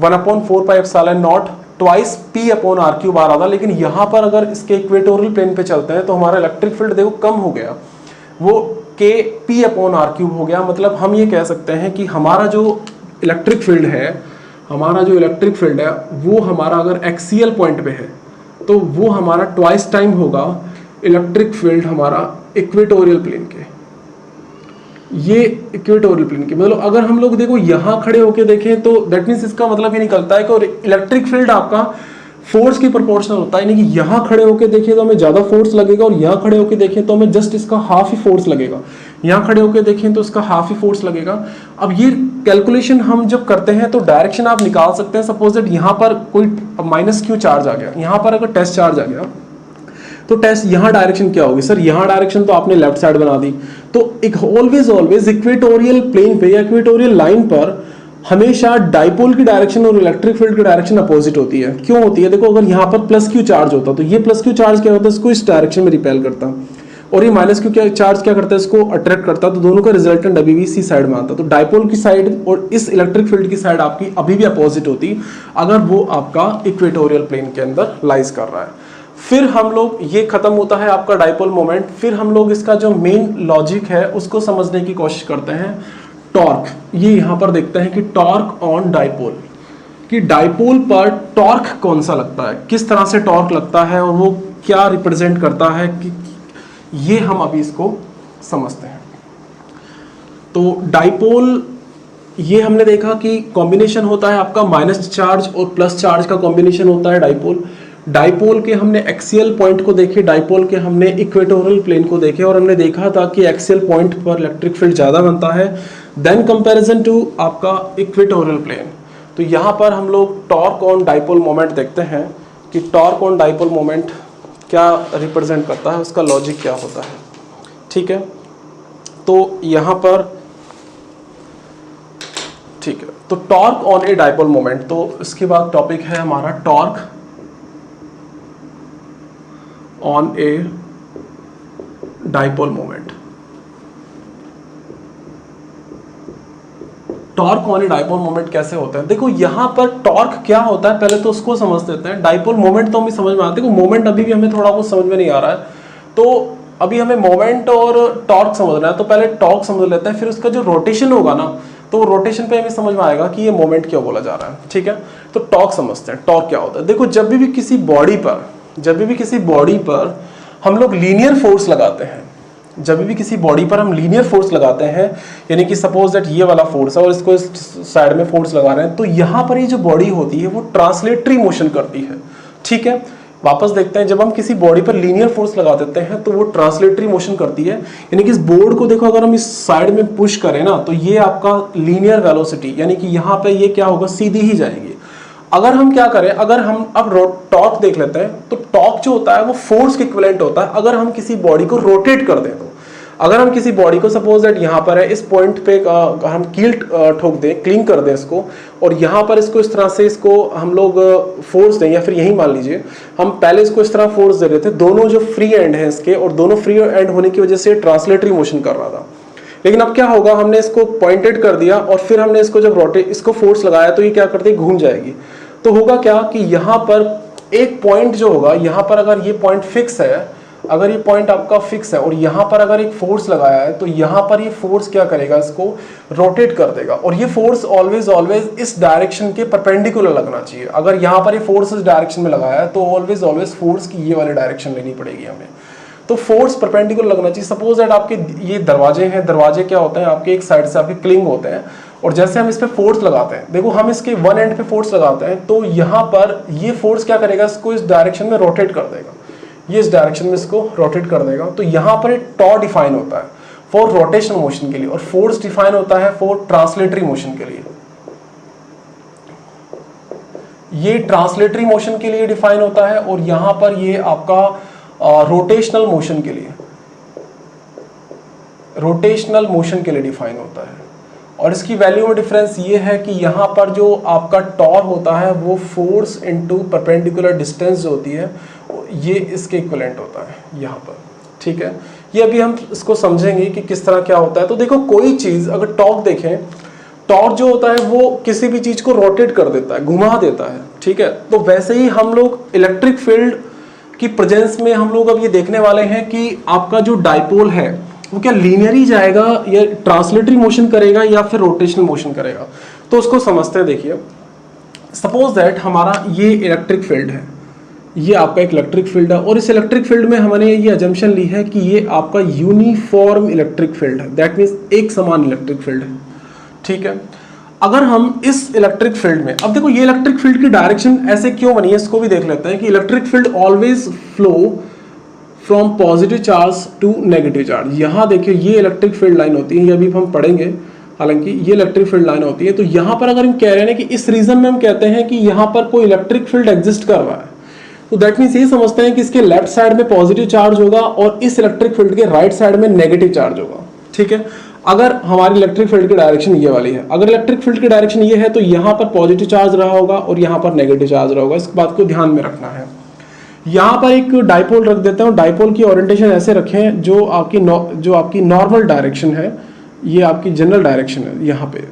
1/4 pi epsilon not twice P/r³ आ रहा था। लेकिन यहाँ पर अगर इसके इक्वेटोरियल प्लेन पे चलते हैं तो हमारा इलेक्ट्रिक फील्ड देखो कम हो गया, वो K P/r³ हो गया। मतलब हम ये कह सकते हैं कि हमारा जो इलेक्ट्रिक फील्ड है, वो हमारा अगर एक्सियल पॉइंट पे है तो वो हमारा ट्वाइस टाइम होगा इलेक्ट्रिक फील्ड हमारा इक्वेटोरियल प्लेन के, ये इक्वेटोरियल प्लेन के। मतलब अगर हम लोग देखो यहाँ खड़े होके देखें तो दैट मीन्स इसका मतलब ये निकलता है कि इलेक्ट्रिक फील्ड आपका फोर्स की प्रोपोर्शनल होता है, यानी कि यहाँ खड़े होके देखें तो हमें ज़्यादा फोर्स लगेगा और यहाँ खड़े होके देखें तो हमें जस्ट इसका हाफ ही फोर्स लगेगा, यहाँ खड़े होके देखें तो इसका हाफ ही फोर्स लगेगा। अब ये कैलकुलेशन हम जब करते हैं तो डायरेक्शन आप निकाल सकते हैं। सपोज दैट यहाँ पर कोई -Q चार्ज आ गया, यहाँ पर अगर टेस्ट चार्ज आ गया तो टेस्ट यहाँ डायरेक्शन क्या होगी? सर यहाँ डायरेक्शन तो आपने लेफ्ट साइड बना दी। तो एक ऑलवेज इक्वेटोरियल प्लेन पे या इक्वेटोरियल लाइन पर हमेशा डाइपोल की डायरेक्शन और इलेक्ट्रिक फील्ड की डायरेक्शन अपोजिट होती है। क्यों होती है? देखो अगर यहाँ पर +Q चार्ज होता तो ये +Q चार्ज क्या होता है, इसको इस डायरेक्शन में रिपेल करता, और ये माइनस क्यू क्या चार्ज क्या करता है, इसको अट्रैक्ट करता है, तो दोनों का रिजल्टेंट अभी भी इसी साइड में आता है। तो डाइपोल की साइड और इस इलेक्ट्रिक फील्ड की साइड आपकी अभी भी अपोजिट होती अगर वो आपका इक्वेटोरियल प्लेन के अंदर लाइज कर रहा है। फिर हम लोग, ये खत्म होता है आपका डाइपोल मोमेंट, फिर हम लोग इसका जो मेन लॉजिक है उसको समझने की कोशिश करते हैं। टॉर्क, ये यहां पर देखते हैं कि टॉर्क ऑन डाइपोल, कि डाइपोल पर टॉर्क कौन सा लगता है, किस तरह से टॉर्क लगता है और वो क्या रिप्रेजेंट करता है, कि ये हम अभी इसको समझते हैं। तो डाइपोल, ये हमने देखा कि कॉम्बिनेशन होता है आपका माइनस चार्ज और प्लस चार्ज का कॉम्बिनेशन होता है डाइपोल। डाइपोल के हमने एक्सियल पॉइंट को देखे, डाइपोल के हमने इक्वेटोरियल प्लेन को देखे, और हमने देखा था कि एक्सियल पॉइंट पर इलेक्ट्रिक फील्ड ज़्यादा बनता है देन कंपैरिजन टू आपका इक्वेटोरियल प्लेन। तो यहाँ पर हम लोग टॉर्क ऑन डाइपोल मोमेंट देखते हैं कि टॉर्क ऑन डाइपोल मोमेंट क्या रिप्रेजेंट करता है, उसका लॉजिक क्या होता है। ठीक है, तो यहाँ पर ठीक है, तो torque on a dipole moment, तो इसके बाद टॉपिक है हमारा torque on a dipole moment. Torque on a dipole moment कैसे होता है, देखो यहां पर टॉर्क क्या होता है पहले तो उसको समझ लेते हैं। डाइपोल मोमेंट तो हमें समझ में आता है, मोमेंट अभी भी हमें थोड़ा बहुत समझ में नहीं आ रहा है, तो अभी हमें मोमेंट और टॉर्क समझना है। तो पहले टॉर्क समझ लेते हैं, फिर उसका जो रोटेशन होगा ना, तो रोटेशन पे हमें समझ में आएगा कि ये मोमेंट क्यों बोला जा रहा है। ठीक है, तो टॉर्क समझते हैं, टॉर्क क्या होता है। देखो जब भी किसी बॉडी पर हम लोग लीनियर फोर्स लगाते हैं, जब भी किसी बॉडी पर हम लीनियर फोर्स लगाते हैं, यानी कि सपोज दैट ये वाला फोर्स है और इसको इस साइड में फोर्स लगा रहे हैं, तो यहाँ पर ये जो बॉडी होती है वो ट्रांसलेटरी मोशन करती है। ठीक है, वापस देखते हैं, जब हम किसी बॉडी पर लीनियर फोर्स लगा देते हैं तो वो ट्रांसलेटरी मोशन करती है, यानी कि इस बोर्ड को देखो अगर हम इस साइड में पुश करें ना, तो ये आपका लीनियर वेलोसिटी, यानी कि यहाँ पे ये क्या होगा, सीधी ही जाएगी। अगर हम क्या करें, अगर हम अब टॉर्क देख लेते हैं, तो टॉर्क जो होता है वो फोर्स के इक्विवेलेंट होता है अगर हम किसी बॉडी को रोटेट कर दें। तो अगर हम किसी बॉडी को सपोज दैट यहाँ पर है, इस पॉइंट पे हम कील ठोक दें, क्लिंग कर दें इसको, और यहाँ पर इसको इस तरह से इसको हम लोग फोर्स दें, या फिर यही मान लीजिए हम पहले इसको इस तरह फोर्स दे रहे थे, दोनों जो फ्री एंड है इसके, और दोनों फ्री एंड होने की वजह से ट्रांसलेटरी मोशन कर रहा था। लेकिन अब क्या होगा, हमने इसको पॉइंटेड कर दिया और फिर हमने इसको जब इसको फोर्स लगाया तो ये क्या करती है, घूम जाएगी। तो होगा क्या कि यहाँ पर एक पॉइंट जो होगा, यहाँ पर अगर ये पॉइंट फिक्स है, अगर ये पॉइंट आपका फिक्स है और यहाँ पर अगर एक फोर्स लगाया है, तो यहाँ पर ये फोर्स क्या करेगा, इसको रोटेट कर देगा, और ये फोर्स ऑलवेज इस डायरेक्शन के परपेंडिकुलर लगना चाहिए। अगर यहाँ पर ये फोर्स इस डायरेक्शन में लगाया है तो ऑलवेज फोर्स की ये वाली डायरेक्शन लेनी पड़ेगी हमें, तो फोर्स परपेंडिकुलर लगना चाहिए। सपोज दैट आपके ये दरवाजे हैं, दरवाजे क्या होते हैं आपके, एक साइड से आपके क्लिंग होते हैं, और जैसे हम इस पे फोर्स लगाते हैं, देखो हम इसके वन एंड पे फोर्स लगाते हैं, तो यहाँ पर ये फोर्स क्या करेगा, इसको इस डायरेक्शन में रोटेट कर देगा, ये इस डायरेक्शन में इसको रोटेट कर देगा। तो यहाँ पर एक टॉ डिफाइन होता है फॉर रोटेशनल मोशन के लिए, और फोर्स डिफाइन होता है फॉर ट्रांसलेटरी मोशन के लिए। ये ट्रांसलेटरी मोशन के लिए डिफाइन होता है, और यहाँ पर ये आपका रोटेशनल मोशन के लिए डिफाइन होता है। और इसकी वैल्यू में डिफरेंस ये है कि यहाँ पर जो आपका टॉर होता है वो फोर्स इनटू परपेंडिकुलर डिस्टेंस जो होती है ये इसके इक्विवेलेंट होता है यहाँ पर। ठीक है, ये अभी हम इसको समझेंगे कि किस तरह क्या होता है। तो देखो कोई चीज अगर टॉर्क देखें, टॉर्क जो होता है वो किसी भी चीज को रोटेट कर देता है, घुमा देता है। ठीक है, तो वैसे ही हम लोग इलेक्ट्रिक फील्ड की प्रेजेंस में हम लोग अब ये देखने वाले हैं कि आपका जो डाइपोल है वो क्या लीनियर ही जाएगा या ट्रांसलेटरी मोशन करेगा या फिर रोटेशनल मोशन करेगा। तो उसको समझते हैं। देखिए सपोज दैट हमारा ये इलेक्ट्रिक फील्ड है, ये आपका एक इलेक्ट्रिक फील्ड है, और इस इलेक्ट्रिक फील्ड में हमने ये अजम्पशन ली है कि ये आपका यूनिफॉर्म इलेक्ट्रिक फील्ड है, दैट मीन्स एक समान इलेक्ट्रिक फील्ड है। ठीक है, अगर हम इस इलेक्ट्रिक फील्ड में, अब देखो ये इलेक्ट्रिक फील्ड की डायरेक्शन ऐसे क्यों बनी है इसको भी देख लेते हैं कि electric field always flow from positive charge to negative charge. यहाँ देखिए ये इलेक्ट्रिक फील्ड लाइन होती है, ये अभी हम पढ़ेंगे, हालांकि ये इलेक्ट्रिक फील्ड लाइन होती है। तो यहाँ पर अगर हम कह रहे हैं कि इस रीजन में हम कहते हैं कि यहाँ पर कोई इलेक्ट्रिक फील्ड एग्जिस्ट कर रहा है, तो दैट मीन्स ये समझते हैं कि इसके लेफ्ट साइड में पॉजिटिव चार्ज होगा और इस इलेक्ट्रिक फील्ड के राइट साइड में नेगेटिव चार्ज होगा। ठीक है, अगर हमारी इलेक्ट्रिक फील्ड की डायरेक्शन ये वाली है, अगर इलेक्ट्रिक फील्ड की डायरेक्शन ये है तो यहाँ पर पॉजिटिव चार्ज रहा होगा और यहाँ पर नेगेटिव चार्ज रहा होगा। इस बात को ध्यान में रखना है। यहाँ पर एक डाइपोल रख देता हूँ, डाइपोल की ओरिएंटेशन ऐसे रखें जो आपकी नॉर्मल डायरेक्शन है, ये आपकी जनरल डायरेक्शन है यहाँ पे,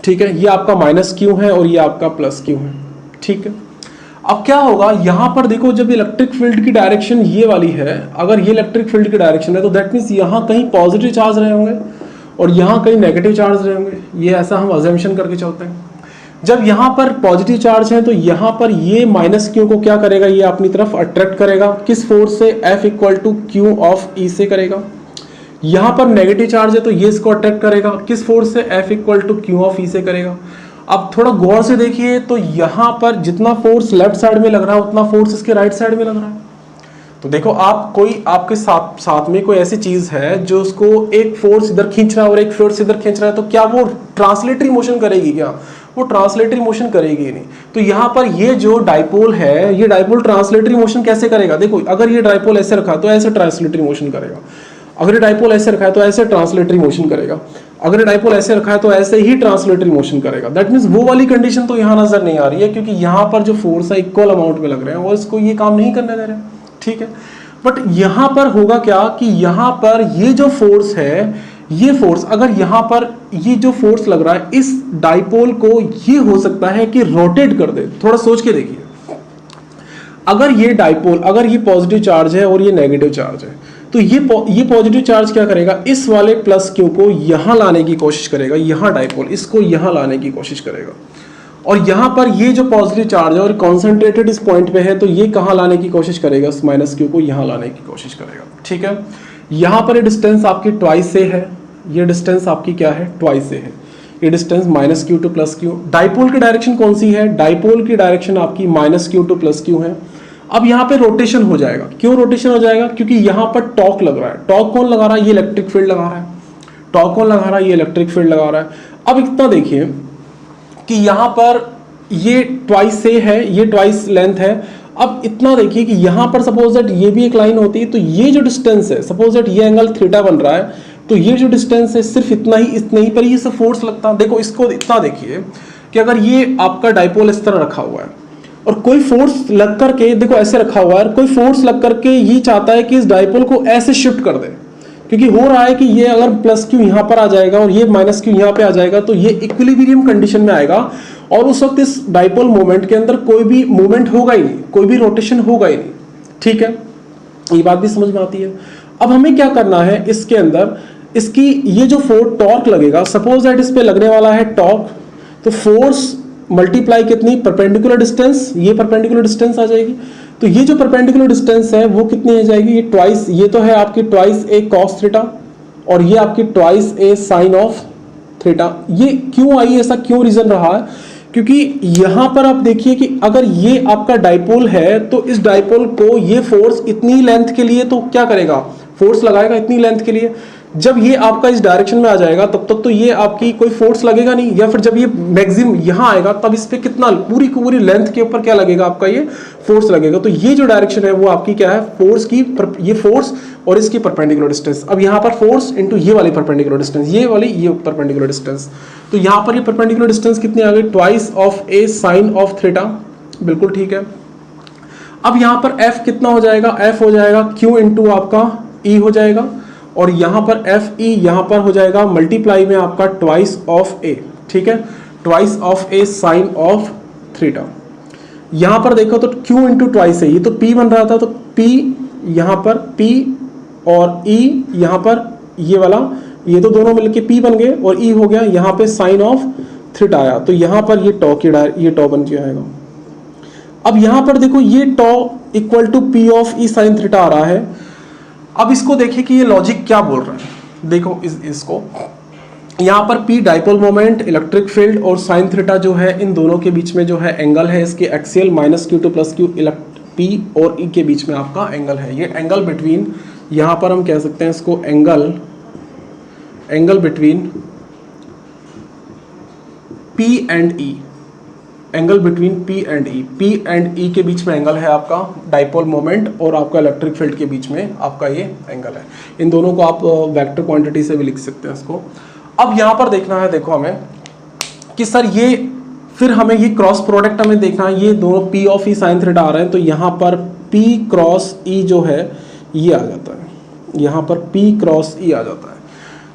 ठीक है। ये आपका माइनस क्यू है और ये आपका प्लस क्यू है, ठीक है। अब क्या होगा यहाँ पर देखो, जब इलेक्ट्रिक फील्ड की डायरेक्शन ये वाली है, अगर ये इलेक्ट्रिक फील्ड की डायरेक्शन है तो दैट मीन्स यहाँ कहीं पॉजिटिव चार्ज रहे होंगे और यहाँ कहीं नेगेटिव चार्ज रहे होंगे, ये ऐसा हम अजम्पशन करके चलते हैं। जब यहाँ पर पॉजिटिव चार्ज है तो यहाँ पर ये माइनस क्यू को क्या करेगा, ये अपनी तरफ अट्रैक्ट करेगा, किस फोर्स से, F equal to q of E से करेगा। यहाँ पर नेगेटिव चार्ज है तो ये इसको अट्रैक्ट करेगा, किस फोर्स से, F equal to q of E से करेगा। अब थोड़ा गौर से देखिए तो यहाँ पर जितना फोर्स लेफ्ट साइड में लग रहा है उतना फोर्स इसके राइट साइड में लग रहा है। तो देखो आपके साथ में कोई ऐसी चीज है जो उसको एक फोर्स इधर खींच रहा है और एक फोर्स इधर खींच रहा है, तो क्या वो ट्रांसलेटरी मोशन करेगी? क्या वो ट्रांसलेटरी मोशन करेगी ही नहीं। तो यहाँ पर ये जो डाइपोल है, ये डाइपोल ट्रांसलेटरी मोशन कैसे करेगा? देखो, अगर ये डाइपोल ऐसे रखा तो ऐसे ट्रांसलेटरी मोशन करेगा, अगर ये डाइपोल ऐसे रखा है तो ऐसे ट्रांसलेटरी मोशन करेगा, अगर ये डाइपोल ऐसे रखा है तो ऐसे ही ट्रांसलेटरी मोशन करेगा। दैट मीन्स वो वाली कंडीशन तो यहाँ नजर नहीं आ रही है, क्योंकि यहाँ पर जो फोर्स है इक्वल अमाउंट में लग रहे हैं और इसको ये काम नहीं करने दे रहे हैं, ठीक है। बट यहाँ पर होगा क्या कि यहाँ पर ये जो फोर्स है, ये फोर्स अगर यहाँ पर ये जो फोर्स लग रहा है इस डाइपोल को, ये हो सकता है कि रोटेट कर दे। थोड़ा सोच के देखिए, अगर ये डाइपोल, अगर ये पॉजिटिव चार्ज है और ये नेगेटिव चार्ज है, तो ये पॉजिटिव चार्ज क्या करेगा, इस वाले प्लस क्यू को यहां लाने की कोशिश करेगा, यहां डाइपोल इसको यहां लाने की कोशिश करेगा, और यहां पर ये जो पॉजिटिव चार्ज है और कॉन्सेंट्रेटेड इस पॉइंट पे है, तो ये कहां लाने की कोशिश करेगा, इस माइनस क्यू को यहां लाने की कोशिश करेगा, ठीक है। यहां पर ये डिस्टेंस आपकी ट्वाइस से है, ये डिस्टेंस आपकी क्या है, ट्वाइस से है, ये distance minus Q two plus Q. Dipole की डायरेक्शन कौन सी है, डाइपोल की डायरेक्शन आपकी minus Q two plus Q है। अब यहाँ पे रोटेशन हो जाएगा, क्यों रोटेशन हो जाएगा, क्योंकि यहाँ पर टॉर्क लग रहा है। टॉर्क कौन लगा रहा है, ये इलेक्ट्रिक फील्ड लगा रहा है। टॉर्क कौन लगा रहा है, ये इलेक्ट्रिक फील्ड लगा रहा है। अब इतना देखिए कि यहाँ पर ये ट्वाइस से है, ये ट्वाइस लेंथ है। अब इतना देखिए कि यहाँ पर सपोज दैट ये भी एक लाइन होती है, तो ये जो डिस्टेंस है, सपोज दैट ये एंगल थीटा बन रहा है, तो ये जो डिस्टेंस है सिर्फ इतना ही, इतने ही पर ये सब फोर्स लगता। देखो इसको इतना देखिए कि अगर ये आपका डाइपोल इस तरह रखा हुआ है और कोई फोर्स लग करके, देखो ऐसे रखा हुआ है, कोई फोर्स लग करके ये चाहता है कि इस डाइपोल को ऐसे शिफ्ट कर दे, क्योंकि हो रहा है कि ये अगर प्लस क्यू यहाँ पर आ जाएगा और ये माइनस क्यू यहाँ पे आ जाएगा, तो ये इक्विलिब्रियम कंडीशन में आएगा और उस वक्त इस डाइपोल मोमेंट के अंदर कोई भी मूवमेंट होगा ही नहीं, कोई भी रोटेशन होगा ही नहीं, ठीक है। ये बात भी समझ में आती है। अब हमें क्या करना है, इसके अंदर इसकी ये जो टॉर्क लगेगा, सपोज दैट इस पे लगने वाला है टॉर्क, तो फोर्स मल्टीप्लाई कितनी, परपेंडिकुलर डिस्टेंस, ये परपेंडिकुलर डिस्टेंस आ जाएगी। तो ये जो परपेंडिकुलर डिस्टेंस है वो कितनी आ जाएगी, ये ट्वाइस, ये तो है आपकी ट्वाइस ए कॉस थीटा और ये आपकी twice A sine of theta. ये क्यों आई, ऐसा क्यों रीजन रहा है, क्योंकि यहां पर आप देखिए कि अगर ये आपका डाइपोल है तो इस डाइपोल को ये फोर्स इतनी लेंथ के लिए तो क्या करेगा, फोर्स लगाएगा इतनी लेंथ के लिए। जब ये आपका इस डायरेक्शन में आ जाएगा तब तक तो ये आपकी कोई फोर्स लगेगा नहीं, या फिर जब ये मैक्सिमम यहां आएगा तब इस पे कितना, पूरी की पूरी लेंथ के ऊपर क्या लगेगा, आपका ये फोर्स लगेगा। तो ये जो डायरेक्शन है वो आपकी क्या है, फोर्स की, ये फोर्स और इसकी परपेंडिकुलर डिस्टेंस। अब यहाँ पर फोर्स इंटू ये वाली परपेंडिकुलर डिस्टेंस, ये वाली ये परपेंडिकुलर डिस्टेंस, तो यहाँ पर ये परपेंडिकुलर डिस्टेंस कितनी आ गई, twice of A sine of theta, बिल्कुल ठीक है। अब यहाँ पर एफ कितना हो जाएगा, एफ हो जाएगा क्यू इंटू आपका ई हो जाएगा, और यहां पर एफ ई यहां पर हो जाएगा मल्टीप्लाई में आपका ट्वाइस ऑफ ए, ठीक है, twice of A sine of theta. यहां पर देखो तो क्यू इंटू ट्वाइस है, ये तो पी बन रहा था, तो पी यहां पर पी और ई यहां पर ये वाला, ये तो दोनों मिलके पी बन गए और ई हो गया, यहां पे साइन ऑफ थीटा आया, तो यहां पर ये टॉ बन जाएगा। अब यहां पर देखो ये tau equal to P of E sine theta आ रहा है। अब इसको देखिए कि ये लॉजिक क्या बोल रहा है, देखो इसको यहाँ पर P dipole moment, electric field और साइन थीटा जो है, इन दोनों के बीच में जो है एंगल है, इसके axial minus Q two plus Q, P और E के बीच में आपका एंगल है। ये एंगल बिटवीन, यहाँ पर हम कह सकते हैं इसको angle between P and E, angle between P and E, P and E के बीच में एंगल है आपका डाइपोल मोमेंट और आपका इलेक्ट्रिक फील्ड के बीच में आपका ये एंगल है। इन दोनों को आप वेक्टर क्वांटिटी से भी लिख सकते हैं इसको। अब यहाँ पर देखना है, देखो हमें कि सर ये फिर हमें ये क्रॉस प्रोडक्ट हमें देखना है, ये दोनों P of E sine theta आ रहे हैं, तो यहाँ पर P क्रॉस E जो है ये आ जाता है, यहाँ पर P क्रॉस E आ जाता है।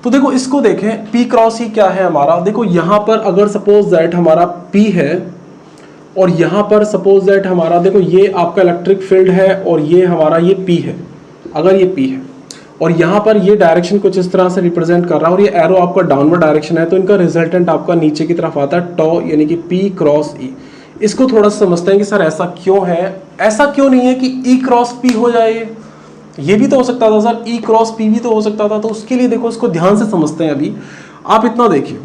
तो देखो इसको देखें, P क्रॉस E क्या है हमारा, देखो यहाँ पर अगर सपोज दैट हमारा P है और यहाँ पर सपोज दैट हमारा, देखो ये आपका इलेक्ट्रिक फील्ड है और ये हमारा ये P है, अगर ये P है और यहाँ पर ये डायरेक्शन कुछ इस तरह से रिप्रेजेंट कर रहा है और ये एरो आपका डाउनवर्ड डायरेक्शन है, तो इनका रिजल्टेंट आपका नीचे की तरफ आता है टॉ यानी कि P क्रॉस E। इसको थोड़ा सा समझते हैं कि सर ऐसा क्यों है, ऐसा क्यों नहीं है कि E क्रॉस P हो जाए, ये भी तो हो सकता था सर, E क्रॉस P भी तो हो सकता था। तो उसके लिए देखो इसको ध्यान से समझते हैं। अभी आप इतना देखिए,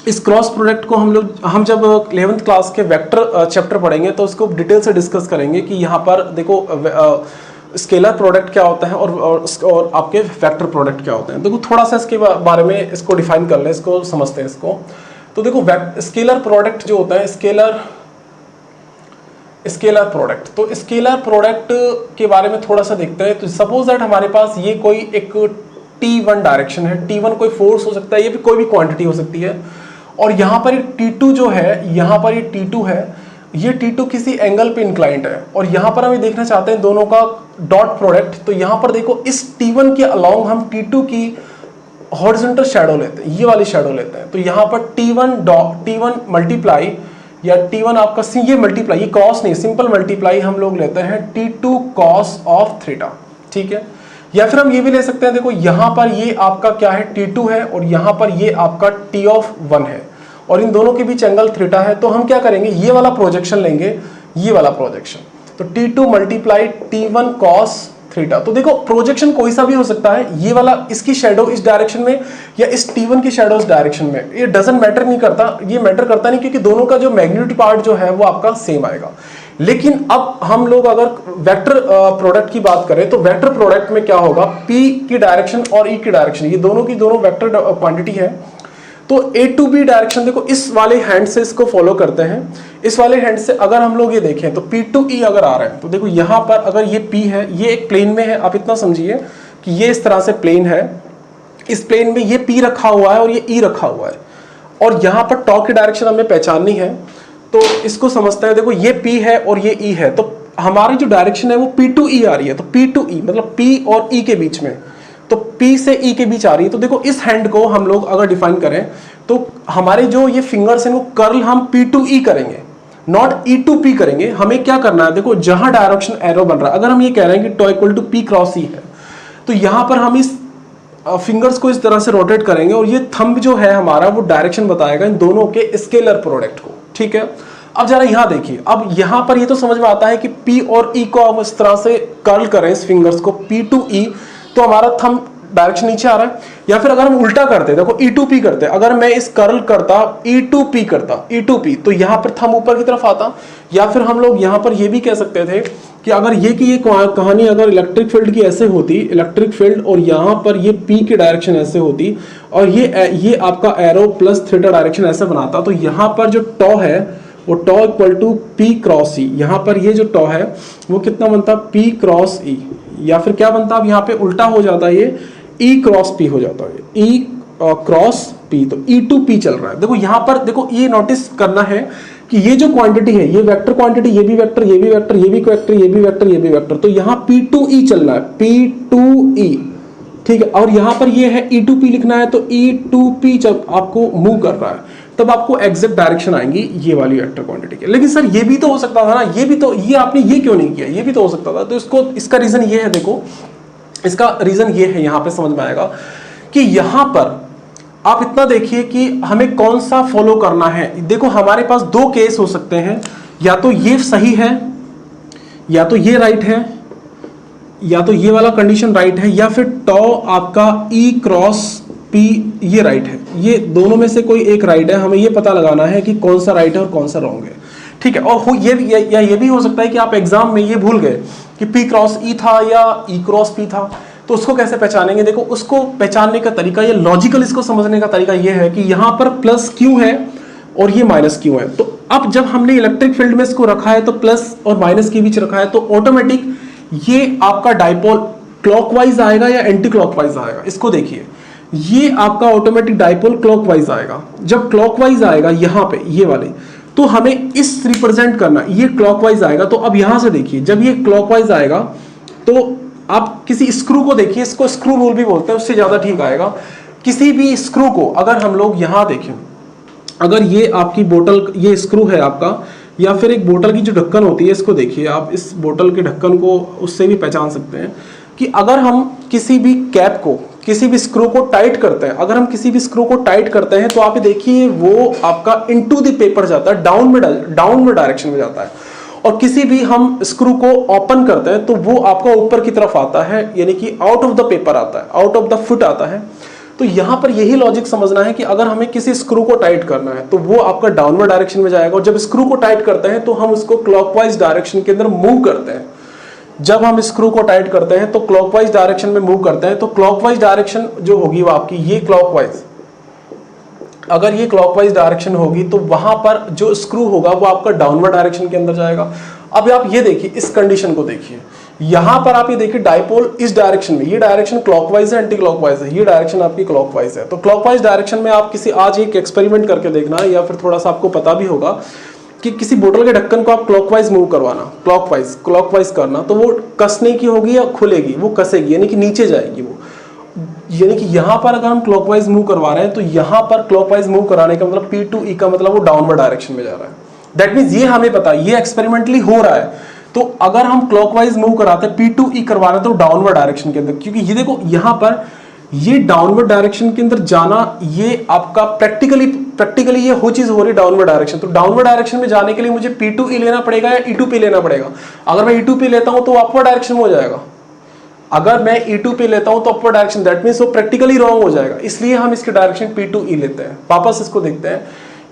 इस क्रॉस प्रोडक्ट को हम जब 11th क्लास के वेक्टर चैप्टर पढ़ेंगे तो उसको डिटेल से डिस्कस करेंगे कि यहाँ पर देखो स्केलर प्रोडक्ट क्या होता है और आपके वेक्टर प्रोडक्ट क्या होते हैं। देखो थोड़ा सा इसके बारे में इसको डिफाइन कर लें, इसको समझते हैं इसको। तो देखो स्केलर प्रोडक्ट जो होता है, स्केलर प्रोडक्ट, तो स्केलर प्रोडक्ट के बारे में थोड़ा सा देखते हैं। तो सपोज दैट हमारे पास ये कोई एक T1 डायरेक्शन है, T1 कोई फोर्स हो सकता है, ये भी कोई भी क्वांटिटी हो सकती है, और यहाँ पर ये T2 जो है, यहाँ पर ये T2 है, ये T2 किसी एंगल पे इंक्लाइंड है और यहाँ पर हम ये देखना चाहते हैं दोनों का डॉट प्रोडक्ट। तो यहाँ पर देखो इस T1 के अलोंग हम T2 की हॉरिजॉन्टल शैडो लेते हैं, ये वाली शैडो लेते हैं। तो यहाँ पर T1 मल्टीप्लाई या T1 आपका ये मल्टीप्लाई, ये क्रॉस नहीं, सिंपल मल्टीप्लाई हम लोग लेते हैं T2 कॉस ऑफ थीटा, ठीक है। या फिर हम ये भी ले सकते हैं, देखो यहाँ पर ये आपका क्या है, T2 है और यहाँ पर ये आपका T ऑफ 1 है और इन दोनों के बीच एंगल थीटा है। तो हम क्या करेंगे, ये वाला प्रोजेक्शन लेंगे, ये वाला प्रोजेक्शन, तो T2 multiply T1 cos theta. तो देखो प्रोजेक्शन कोई सा भी हो सकता है, ये वाला इसकी शैडो इस डायरेक्शन में या इस T1 की शैडो इस डायरेक्शन में, ये डजंट मैटर नहीं करता, ये मैटर करता नहीं क्योंकि दोनों का जो मैग्नीट्यूड पार्ट जो है वो आपका सेम आएगा। लेकिन अब हम लोग अगर वेक्टर प्रोडक्ट की बात करें तो वेक्टर प्रोडक्ट में क्या होगा, P की डायरेक्शन और E की डायरेक्शन, ये दोनों की दोनों वेक्टर क्वांटिटी है। तो A टू B डायरेक्शन देखो इस वाले हैंड से इसको फॉलो करते हैं, इस वाले हैंड से अगर हम लोग ये देखें तो P टू E अगर आ रहा है, तो देखो यहाँ पर अगर ये P है, ये एक प्लेन में है, आप इतना समझिए कि ये इस तरह से प्लेन है, इस प्लेन में ये P रखा हुआ है और ये E रखा हुआ है और यहाँ पर टॉ की डायरेक्शन हमें पहचाननी है। तो इसको समझते हैं, देखो ये P है और ये E है, तो हमारी जो डायरेक्शन है वो P टू E आ रही है, तो P टू E मतलब P और E के बीच में, तो P से E के बीच आ रही है। तो देखो इस हैंड को हम लोग अगर डिफाइन करें तो हमारे जो ये फिंगर्स हैं वो कर्ल हम P टू E करेंगे, नॉट E टू P करेंगे। हमें क्या करना है, देखो जहां डायरेक्शन एरो बन रहा है, अगर हम ये कह रहे हैं कि tau equal to P cross E है, तो यहां पर हम इस फिंगर्स को इस तरह से रोटेट करेंगे और ये थंब जो है हमारा वो डायरेक्शन बताएगा इन दोनों के स्केलर प्रोडक्ट को, ठीक है। अब जरा यहां देखिए, अब यहां पर ये तो समझ में आता है कि P और E को हम इस तरह से कर्ल करें इस फिंगर्स को P टू E, तो हमारा थंब डायरेक्शन नीचे आ रहा है। या फिर अगर हम उल्टा करते, देखो E टू P करते, अगर मैं इस कर्ल करता E टू P करता, E टू P, तो यहाँ पर थंब ऊपर की तरफ आता। या फिर हम लोग यहाँ पर ये भी कह सकते थे कि अगर ये की ये कहानी अगर इलेक्ट्रिक फील्ड की ऐसे होती, इलेक्ट्रिक फील्ड और यहाँ पर ये P की डायरेक्शन ऐसे होती और ये आपका एरो प्लस थीटा डायरेक्शन ऐसे बनाता, तो यहाँ पर जो टॉ है वो tau equal to P cross E, यहाँ पर ये जो टॉ है वो कितना बनता, P क्रॉस E। या फिर क्या बनता, अब यहाँ पे उल्टा हो जाता है, ये E क्रॉस P हो जाता है, E क्रॉस P, तो E टू P चल रहा है। देखो यहाँ पर देखो ये नोटिस करना है कि ये जो क्वांटिटी है ये वेक्टर क्वांटिटी, ये भी वेक्टर, ये भी वेक्टर, ये भी वेक्टर, ये भी वेक्टर, ये भी वेक्टर, तो यहाँ P टू E चल रहा है, P टू E, ठीक है। और यहाँ पर ये है E टू P लिखना है, तो E टू P जब आपको मूव कर रहा है तब आपको एग्जैक्ट डायरेक्शन आएंगी ये वाली वेक्टर क्वांटिटी के। लेकिन सर ये भी तो हो सकता था ना, ये भी तो, ये आपने ये क्यों नहीं किया, ये भी तो हो सकता था। तो इसका रीजन ये है, देखो इसका रीजन ये है, यहाँ पे समझ में आएगा कि यहाँ पर आप इतना देखिए कि हमें कौन सा फॉलो करना है। देखो हमारे पास दो केस हो सकते हैं, या तो ये सही है, या तो ये राइट है, या तो ये वाला कंडीशन राइट है, या फिर टॉ आपका E क्रॉस P ये राइट है। ये दोनों में से कोई एक राइट है, हमें ये पता लगाना है कि कौन सा राइट है और कौन सा रॉन्ग है, ठीक है। और ये भी हो सकता है कि आप एग्जाम में ये भूल गए कि P क्रॉस E था या E क्रॉस P था, तो उसको कैसे पहचानेंगे। देखो उसको पहचानने का तरीका, ये लॉजिकल इसको समझने का तरीका ये है कि यहाँ पर प्लस Q है और ये माइनस Q है। तो अब जब हमने इलेक्ट्रिक फील्ड में इसको रखा है तो प्लस और माइनस के बीच रखा है, तो ऑटोमेटिक ये आपका डाइपोल क्लॉकवाइज आएगा या एंटी क्लॉकवाइज आएगा। इसको देखिए, ये आपका ऑटोमेटिक डाइपोल क्लॉकवाइज आएगा। जब क्लॉकवाइज आएगा यहाँ पे ये वाले, तो हमें इस रिप्रेजेंट करना, ये क्लॉकवाइज आएगा। तो अब यहां से देखिए, जब ये क्लॉकवाइज आएगा तो आप किसी स्क्रू को देखिए, इसको स्क्रू रूल भी बोलते हैं, उससे ज्यादा ठीक आएगा। किसी भी स्क्रू को अगर हम लोग यहां देखें, अगर ये आपकी बोतल, ये स्क्रू है आपका, या फिर एक बोतल की जो ढक्कन होती है, इसको देखिए आप, इस बोतल के ढक्कन को उससे भी पहचान सकते हैं कि अगर हम किसी भी कैप को, किसी भी स्क्रू को टाइट करते हैं, अगर हम किसी भी स्क्रू को टाइट करते हैं तो आप देखिए वो आपका इनटू द पेपर जाता है, डाउनवर्ड डायरेक्शन में जाता है। और किसी भी हम स्क्रू को ओपन करते हैं तो वो आपका ऊपर की तरफ आता है, यानी कि आउट ऑफ द पेपर आता है, आउट ऑफ द फुट आता है। तो यहां पर यही लॉजिक समझना है कि अगर हमें किसी स्क्रू को टाइट करना है तो वो आपका डाउनवर्ड डायरेक्शन में जाएगा, और जब स्क्रू को टाइट करते हैं तो हम उसको क्लॉकवाइज डायरेक्शन के अंदर मूव करते हैं। जब हम स्क्रू को टाइट करते हैं तो क्लॉकवाइज डायरेक्शन में मूव करते हैं, तो क्लॉकवाइज डायरेक्शन जो होगी वो आपकी ये क्लॉकवाइज, अगर ये क्लॉकवाइज डायरेक्शन होगी तो वहां पर जो स्क्रू होगा वो आपका डाउनवर्ड डायरेक्शन के अंदर जाएगा। अब आप ये देखिए, इस कंडीशन को देखिए, यहां पर आप ये देखिए डाइपोल इस डायरेक्शन में, ये डायरेक्शन क्लॉकवाइज है, एंटी क्लॉकवाइज है, ये डायरेक्शन आपकी क्लॉकवाइज है। तो क्लॉकवाइज डायरेक्शन में आप किसी, आज एक एक्सपेरिमेंट करके देखना, या फिर थोड़ा सा आपको पता भी होगा कि किसी बोतल के ढक्कन को आप क्लॉकवाइज मूव करवाना, क्लॉकवाइज करना, तो वो कसने की होगी या खुलेगी, वो कसेगी, यानी कि नीचे जाएगी वो। यानी कि यहां पर अगर हम क्लॉकवाइज मूव करवा रहे हैं तो यहां पर क्लॉकवाइज मूव कराने का मतलब P2E का मतलब वो डाउनवर्ड डायरेक्शन में जा रहा है। दैट मींस ये हमें पता है, ये एक्सपेरिमेंटली हो रहा है। तो अगर हम क्लॉकवाइज मूव कराते हैं, P2E करवा रहे हैं तो डाउनवर्ड डायरेक्शन के अंदर, क्योंकि ये देखो यहां पर ये डाउनवर्ड डायरेक्शन के अंदर जाना, ये आपका प्रैक्टिकली ये हो चीज हो रही डाउनवर्ड डायरेक्शन। तो डाउनवर्ड डायरेक्शन में जाने के लिए मुझे P2E लेना पड़ेगा या E2P लेना पड़ेगा। अगर मैं E2P लेता हूं तो अपवर्ड डायरेक्शन में हो जाएगा, अगर मैं E2P लेता हूं तो अपवर्ड डायरेक्शन, दैट मींस वो प्रैक्टिकली रॉन्ग हो जाएगा, इसलिए हम इसकी डायरेक्शन P2E लेते हैं। वापस इसको देखते हैं,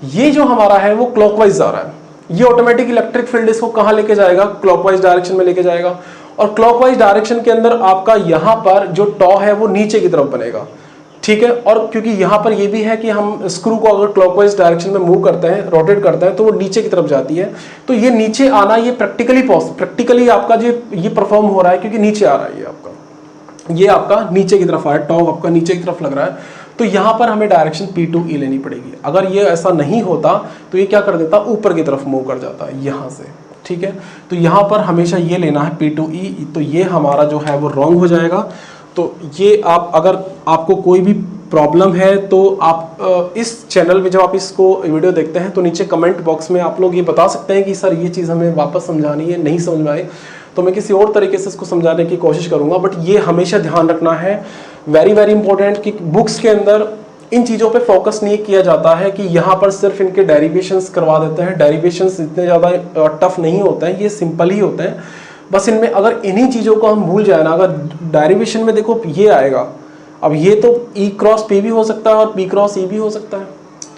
ये जो हमारा है वो क्लॉकवाइज जा रहा है, ये ऑटोमेटिक इलेक्ट्रिक फील्ड इसको कहां लेके जाएगा, क्लॉकवाइज डायरेक्शन में लेके जाएगा। और क्लॉकवाइज डायरेक्शन के अंदर आपका यहां पर जो टॉ है वो नीचे की तरफ बनेगा, ठीक है। और क्योंकि यहां पर ये भी है कि हम स्क्रू को अगर क्लॉकवाइज डायरेक्शन में मूव करते हैं, रोटेट करते हैं, तो वो नीचे की तरफ जाती है। तो ये नीचे आना, ये प्रैक्टिकली आपका जो ये परफॉर्म हो रहा है, क्योंकि नीचे आ रहा है, ये आपका नीचे की तरफ आ रहा है, टॉ आपका नीचे की तरफ लग रहा है। तो यहां पर हमें डायरेक्शन P2E लेनी पड़ेगी। अगर ये ऐसा नहीं होता तो ये क्या कर देता, ऊपर की तरफ मूव कर जाता है यहां से, ठीक है। तो यहां पर हमेशा ये लेना है P2E, तो ये हमारा जो है वो रॉन्ग हो जाएगा। तो ये आप, अगर आपको कोई भी प्रॉब्लम है तो आप इस चैनल में जब आप इसको वीडियो देखते हैं तो नीचे कमेंट बॉक्स में आप लोग ये बता सकते हैं कि सर ये चीज़ हमें वापस समझानी है, नहीं समझ में आए तो मैं किसी और तरीके से इसको समझाने की कोशिश करूंगा। बट ये हमेशा ध्यान रखना है, वेरी वेरी इंपॉर्टेंट, कि बुक्स के अंदर इन चीज़ों पे फोकस नहीं किया जाता है कि यहाँ पर सिर्फ इनके डेरिवेशंस करवा देते हैं। डेरिवेशंस इतने ज़्यादा टफ नहीं होते हैं, ये सिंपल ही होते हैं। बस इनमें अगर इन्हीं चीज़ों को हम भूल जाए ना, अगर डेरिवेशन में देखो ये आएगा, अब ये तो E क्रॉस P भी हो सकता है और P क्रॉस E भी हो सकता है,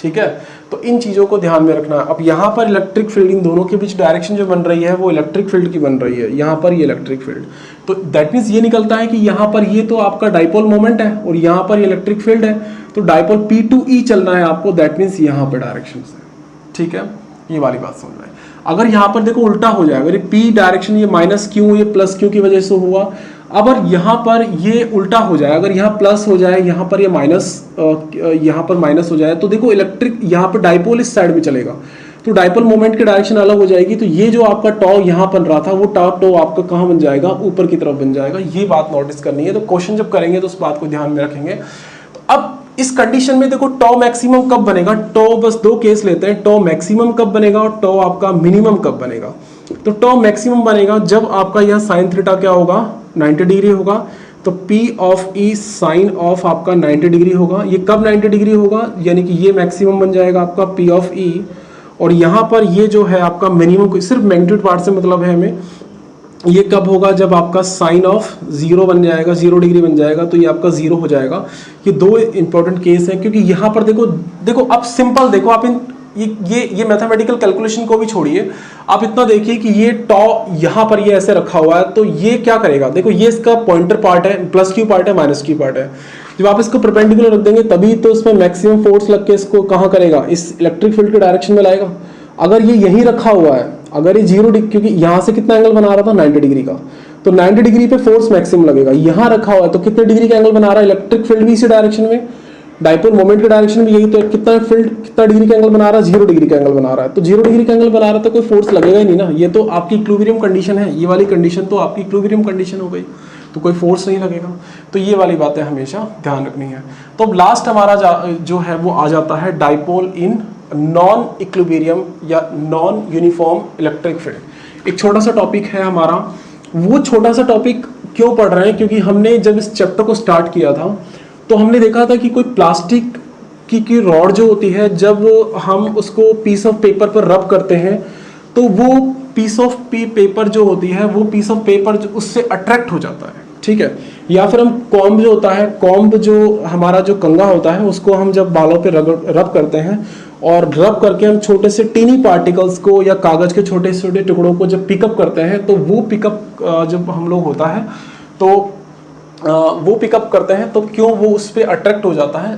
ठीक है। तो इन चीज़ों को ध्यान में रखना है। अब यहाँ पर इलेक्ट्रिक फील्ड, इन दोनों के बीच डायरेक्शन जो बन रही है वो इलेक्ट्रिक फील्ड की बन रही है, यहाँ पर ये इलेक्ट्रिक फील्ड। तो दैट मीन्स ये निकलता है कि यहाँ पर ये तो आपका डाइपोल मोमेंट है और यहाँ पर इलेक्ट्रिक फील्ड है, तो डाइपोल P2E चलना है आपको, दैट मीन्स यहाँ पर डायरेक्शन से, ठीक है। ये वाली बात समझ में। अगर यहाँ पर देखो उल्टा हो जाएगा, अगर P डायरेक्शन ये माइनस क्यू, ये प्लस क्यू की वजह से हुआ, अगर यहाँ पर ये उल्टा हो जाए, अगर यहाँ प्लस हो जाए, यहाँ पर ये यहाँ पर माइनस हो जाए, तो देखो इलेक्ट्रिक यहाँ पर डाइपोल इस साइड में चलेगा, तो डाइपोल मोमेंट की डायरेक्शन अलग हो जाएगी। तो ये जो आपका टॉ यहाँ बन रहा था वो टॉ आपका कहाँ बन जाएगा, ऊपर की तरफ बन जाएगा। ये बात नोटिस करनी है। तो क्वेश्चन जब करेंगे तो उस बात को ध्यान में रखेंगे। तो अब इस कंडीशन में देखो टॉ मैक्सिमम कब बनेगा, टॉ बस दो केस लेते हैं, टॉ मैक्सिमम कब बनेगा और टॉ आपका मिनिमम कब बनेगा। तो टॉ मैक्सिमम बनेगा जब आपका यहाँ साइन थीटा क्या होगा, 90 डिग्री होगा। तो P of E sine of आपका 90 डिग्री होगा। ये कब 90 डिग्री होगा, यानी कि ये मैक्सिमम बन जाएगा आपका P ऑफ E, और यहाँ पर ये जो है आपका मिनिमम, सिर्फ मैग्नीट्यूड पार्ट से मतलब है हमें, ये कब होगा जब आपका साइन ऑफ 0 बन जाएगा, 0 डिग्री बन जाएगा, तो ये आपका 0 हो जाएगा। ये दो इंपॉर्टेंट केस हैं, क्योंकि यहाँ पर देखो अब सिंपल देखो आप ये मैथमेटिकल कैलकुलेशन को भी छोड़िए, आप इतना देखिए कि ये टॉ यहाँ पर ये ऐसे रखा हुआ है, तो ये क्या करेगा, देखो ये इसका पॉइंटर पार्ट है, प्लस क्यू पार्ट है, माइनस क्यू पार्ट है। जब आप इसको परपेंडिकुलर रख देंगे तभी तो इसमें मैक्सिमम फोर्स लग के इसको कहाँ करेगा, इस इलेक्ट्रिक फील्ड के डायरेक्शन में लाएगा। अगर ये यहीं रखा हुआ है, अगर ये 0 डिग्री, क्योंकि यहाँ से कितना एंगल बना रहा था 90 डिग्री का, तो 90 डिग्री पे फोर्स मैक्सिमम लगेगा। यहाँ रखा हुआ है तो कितने डिग्री का एंगल बना रहा है, इलेक्ट्रिक फील्ड भी इसी डायरेक्शन में डाइपोल मोमेंट की डायरेक्शन भी यही, तो कितना फील्ड कितना डिग्री का एंगल बना रहा है, 0 डिग्री का एंगल बना रहा है। तो 0 डिग्री का एंगल बना रहा है तो कोई फोर्स लगेगा ही नहीं ना, ये तो आपकी इक्विलिब्रियम कंडीशन है, ये वाली कंडीशन तो आपकी इक्विलिब्रियम कंडीशन हो गई, तो कोई फोर्स नहीं लगेगा। तो ये वाली बातें हमेशा ध्यान रखनी है। तो अब लास्ट हमारा जो है वो आ जाता है डाइपोल इन नॉन इक्विलिब्रियम या नॉन यूनिफॉर्म इलेक्ट्रिक फील्ड। एक छोटा सा टॉपिक है हमारा, वो छोटा सा टॉपिक क्यों पढ़ रहे हैं, क्योंकि हमने जब इस चैप्टर को स्टार्ट किया था तो हमने देखा था कि कोई प्लास्टिक की रॉड जो होती है, जब हम उसको पीस ऑफ पेपर पर रब करते हैं तो वो पीस ऑफ पेपर जो होती है, वो पीस ऑफ पेपर उससे अट्रैक्ट हो जाता है, ठीक है। या फिर हम कॉम्ब जो होता है, कॉम्ब जो हमारा जो कंघा होता है, उसको हम जब बालों पे रब करते हैं और रब करके हम छोटे से टीनी पार्टिकल्स को या कागज के छोटे छोटे टुकड़ों को जब पिकअप करते हैं, तो वो पिकअप जब हम लोग होता है तो वो पिकअप करते हैं तो क्यों वो उस पर अट्रैक्ट हो जाता है।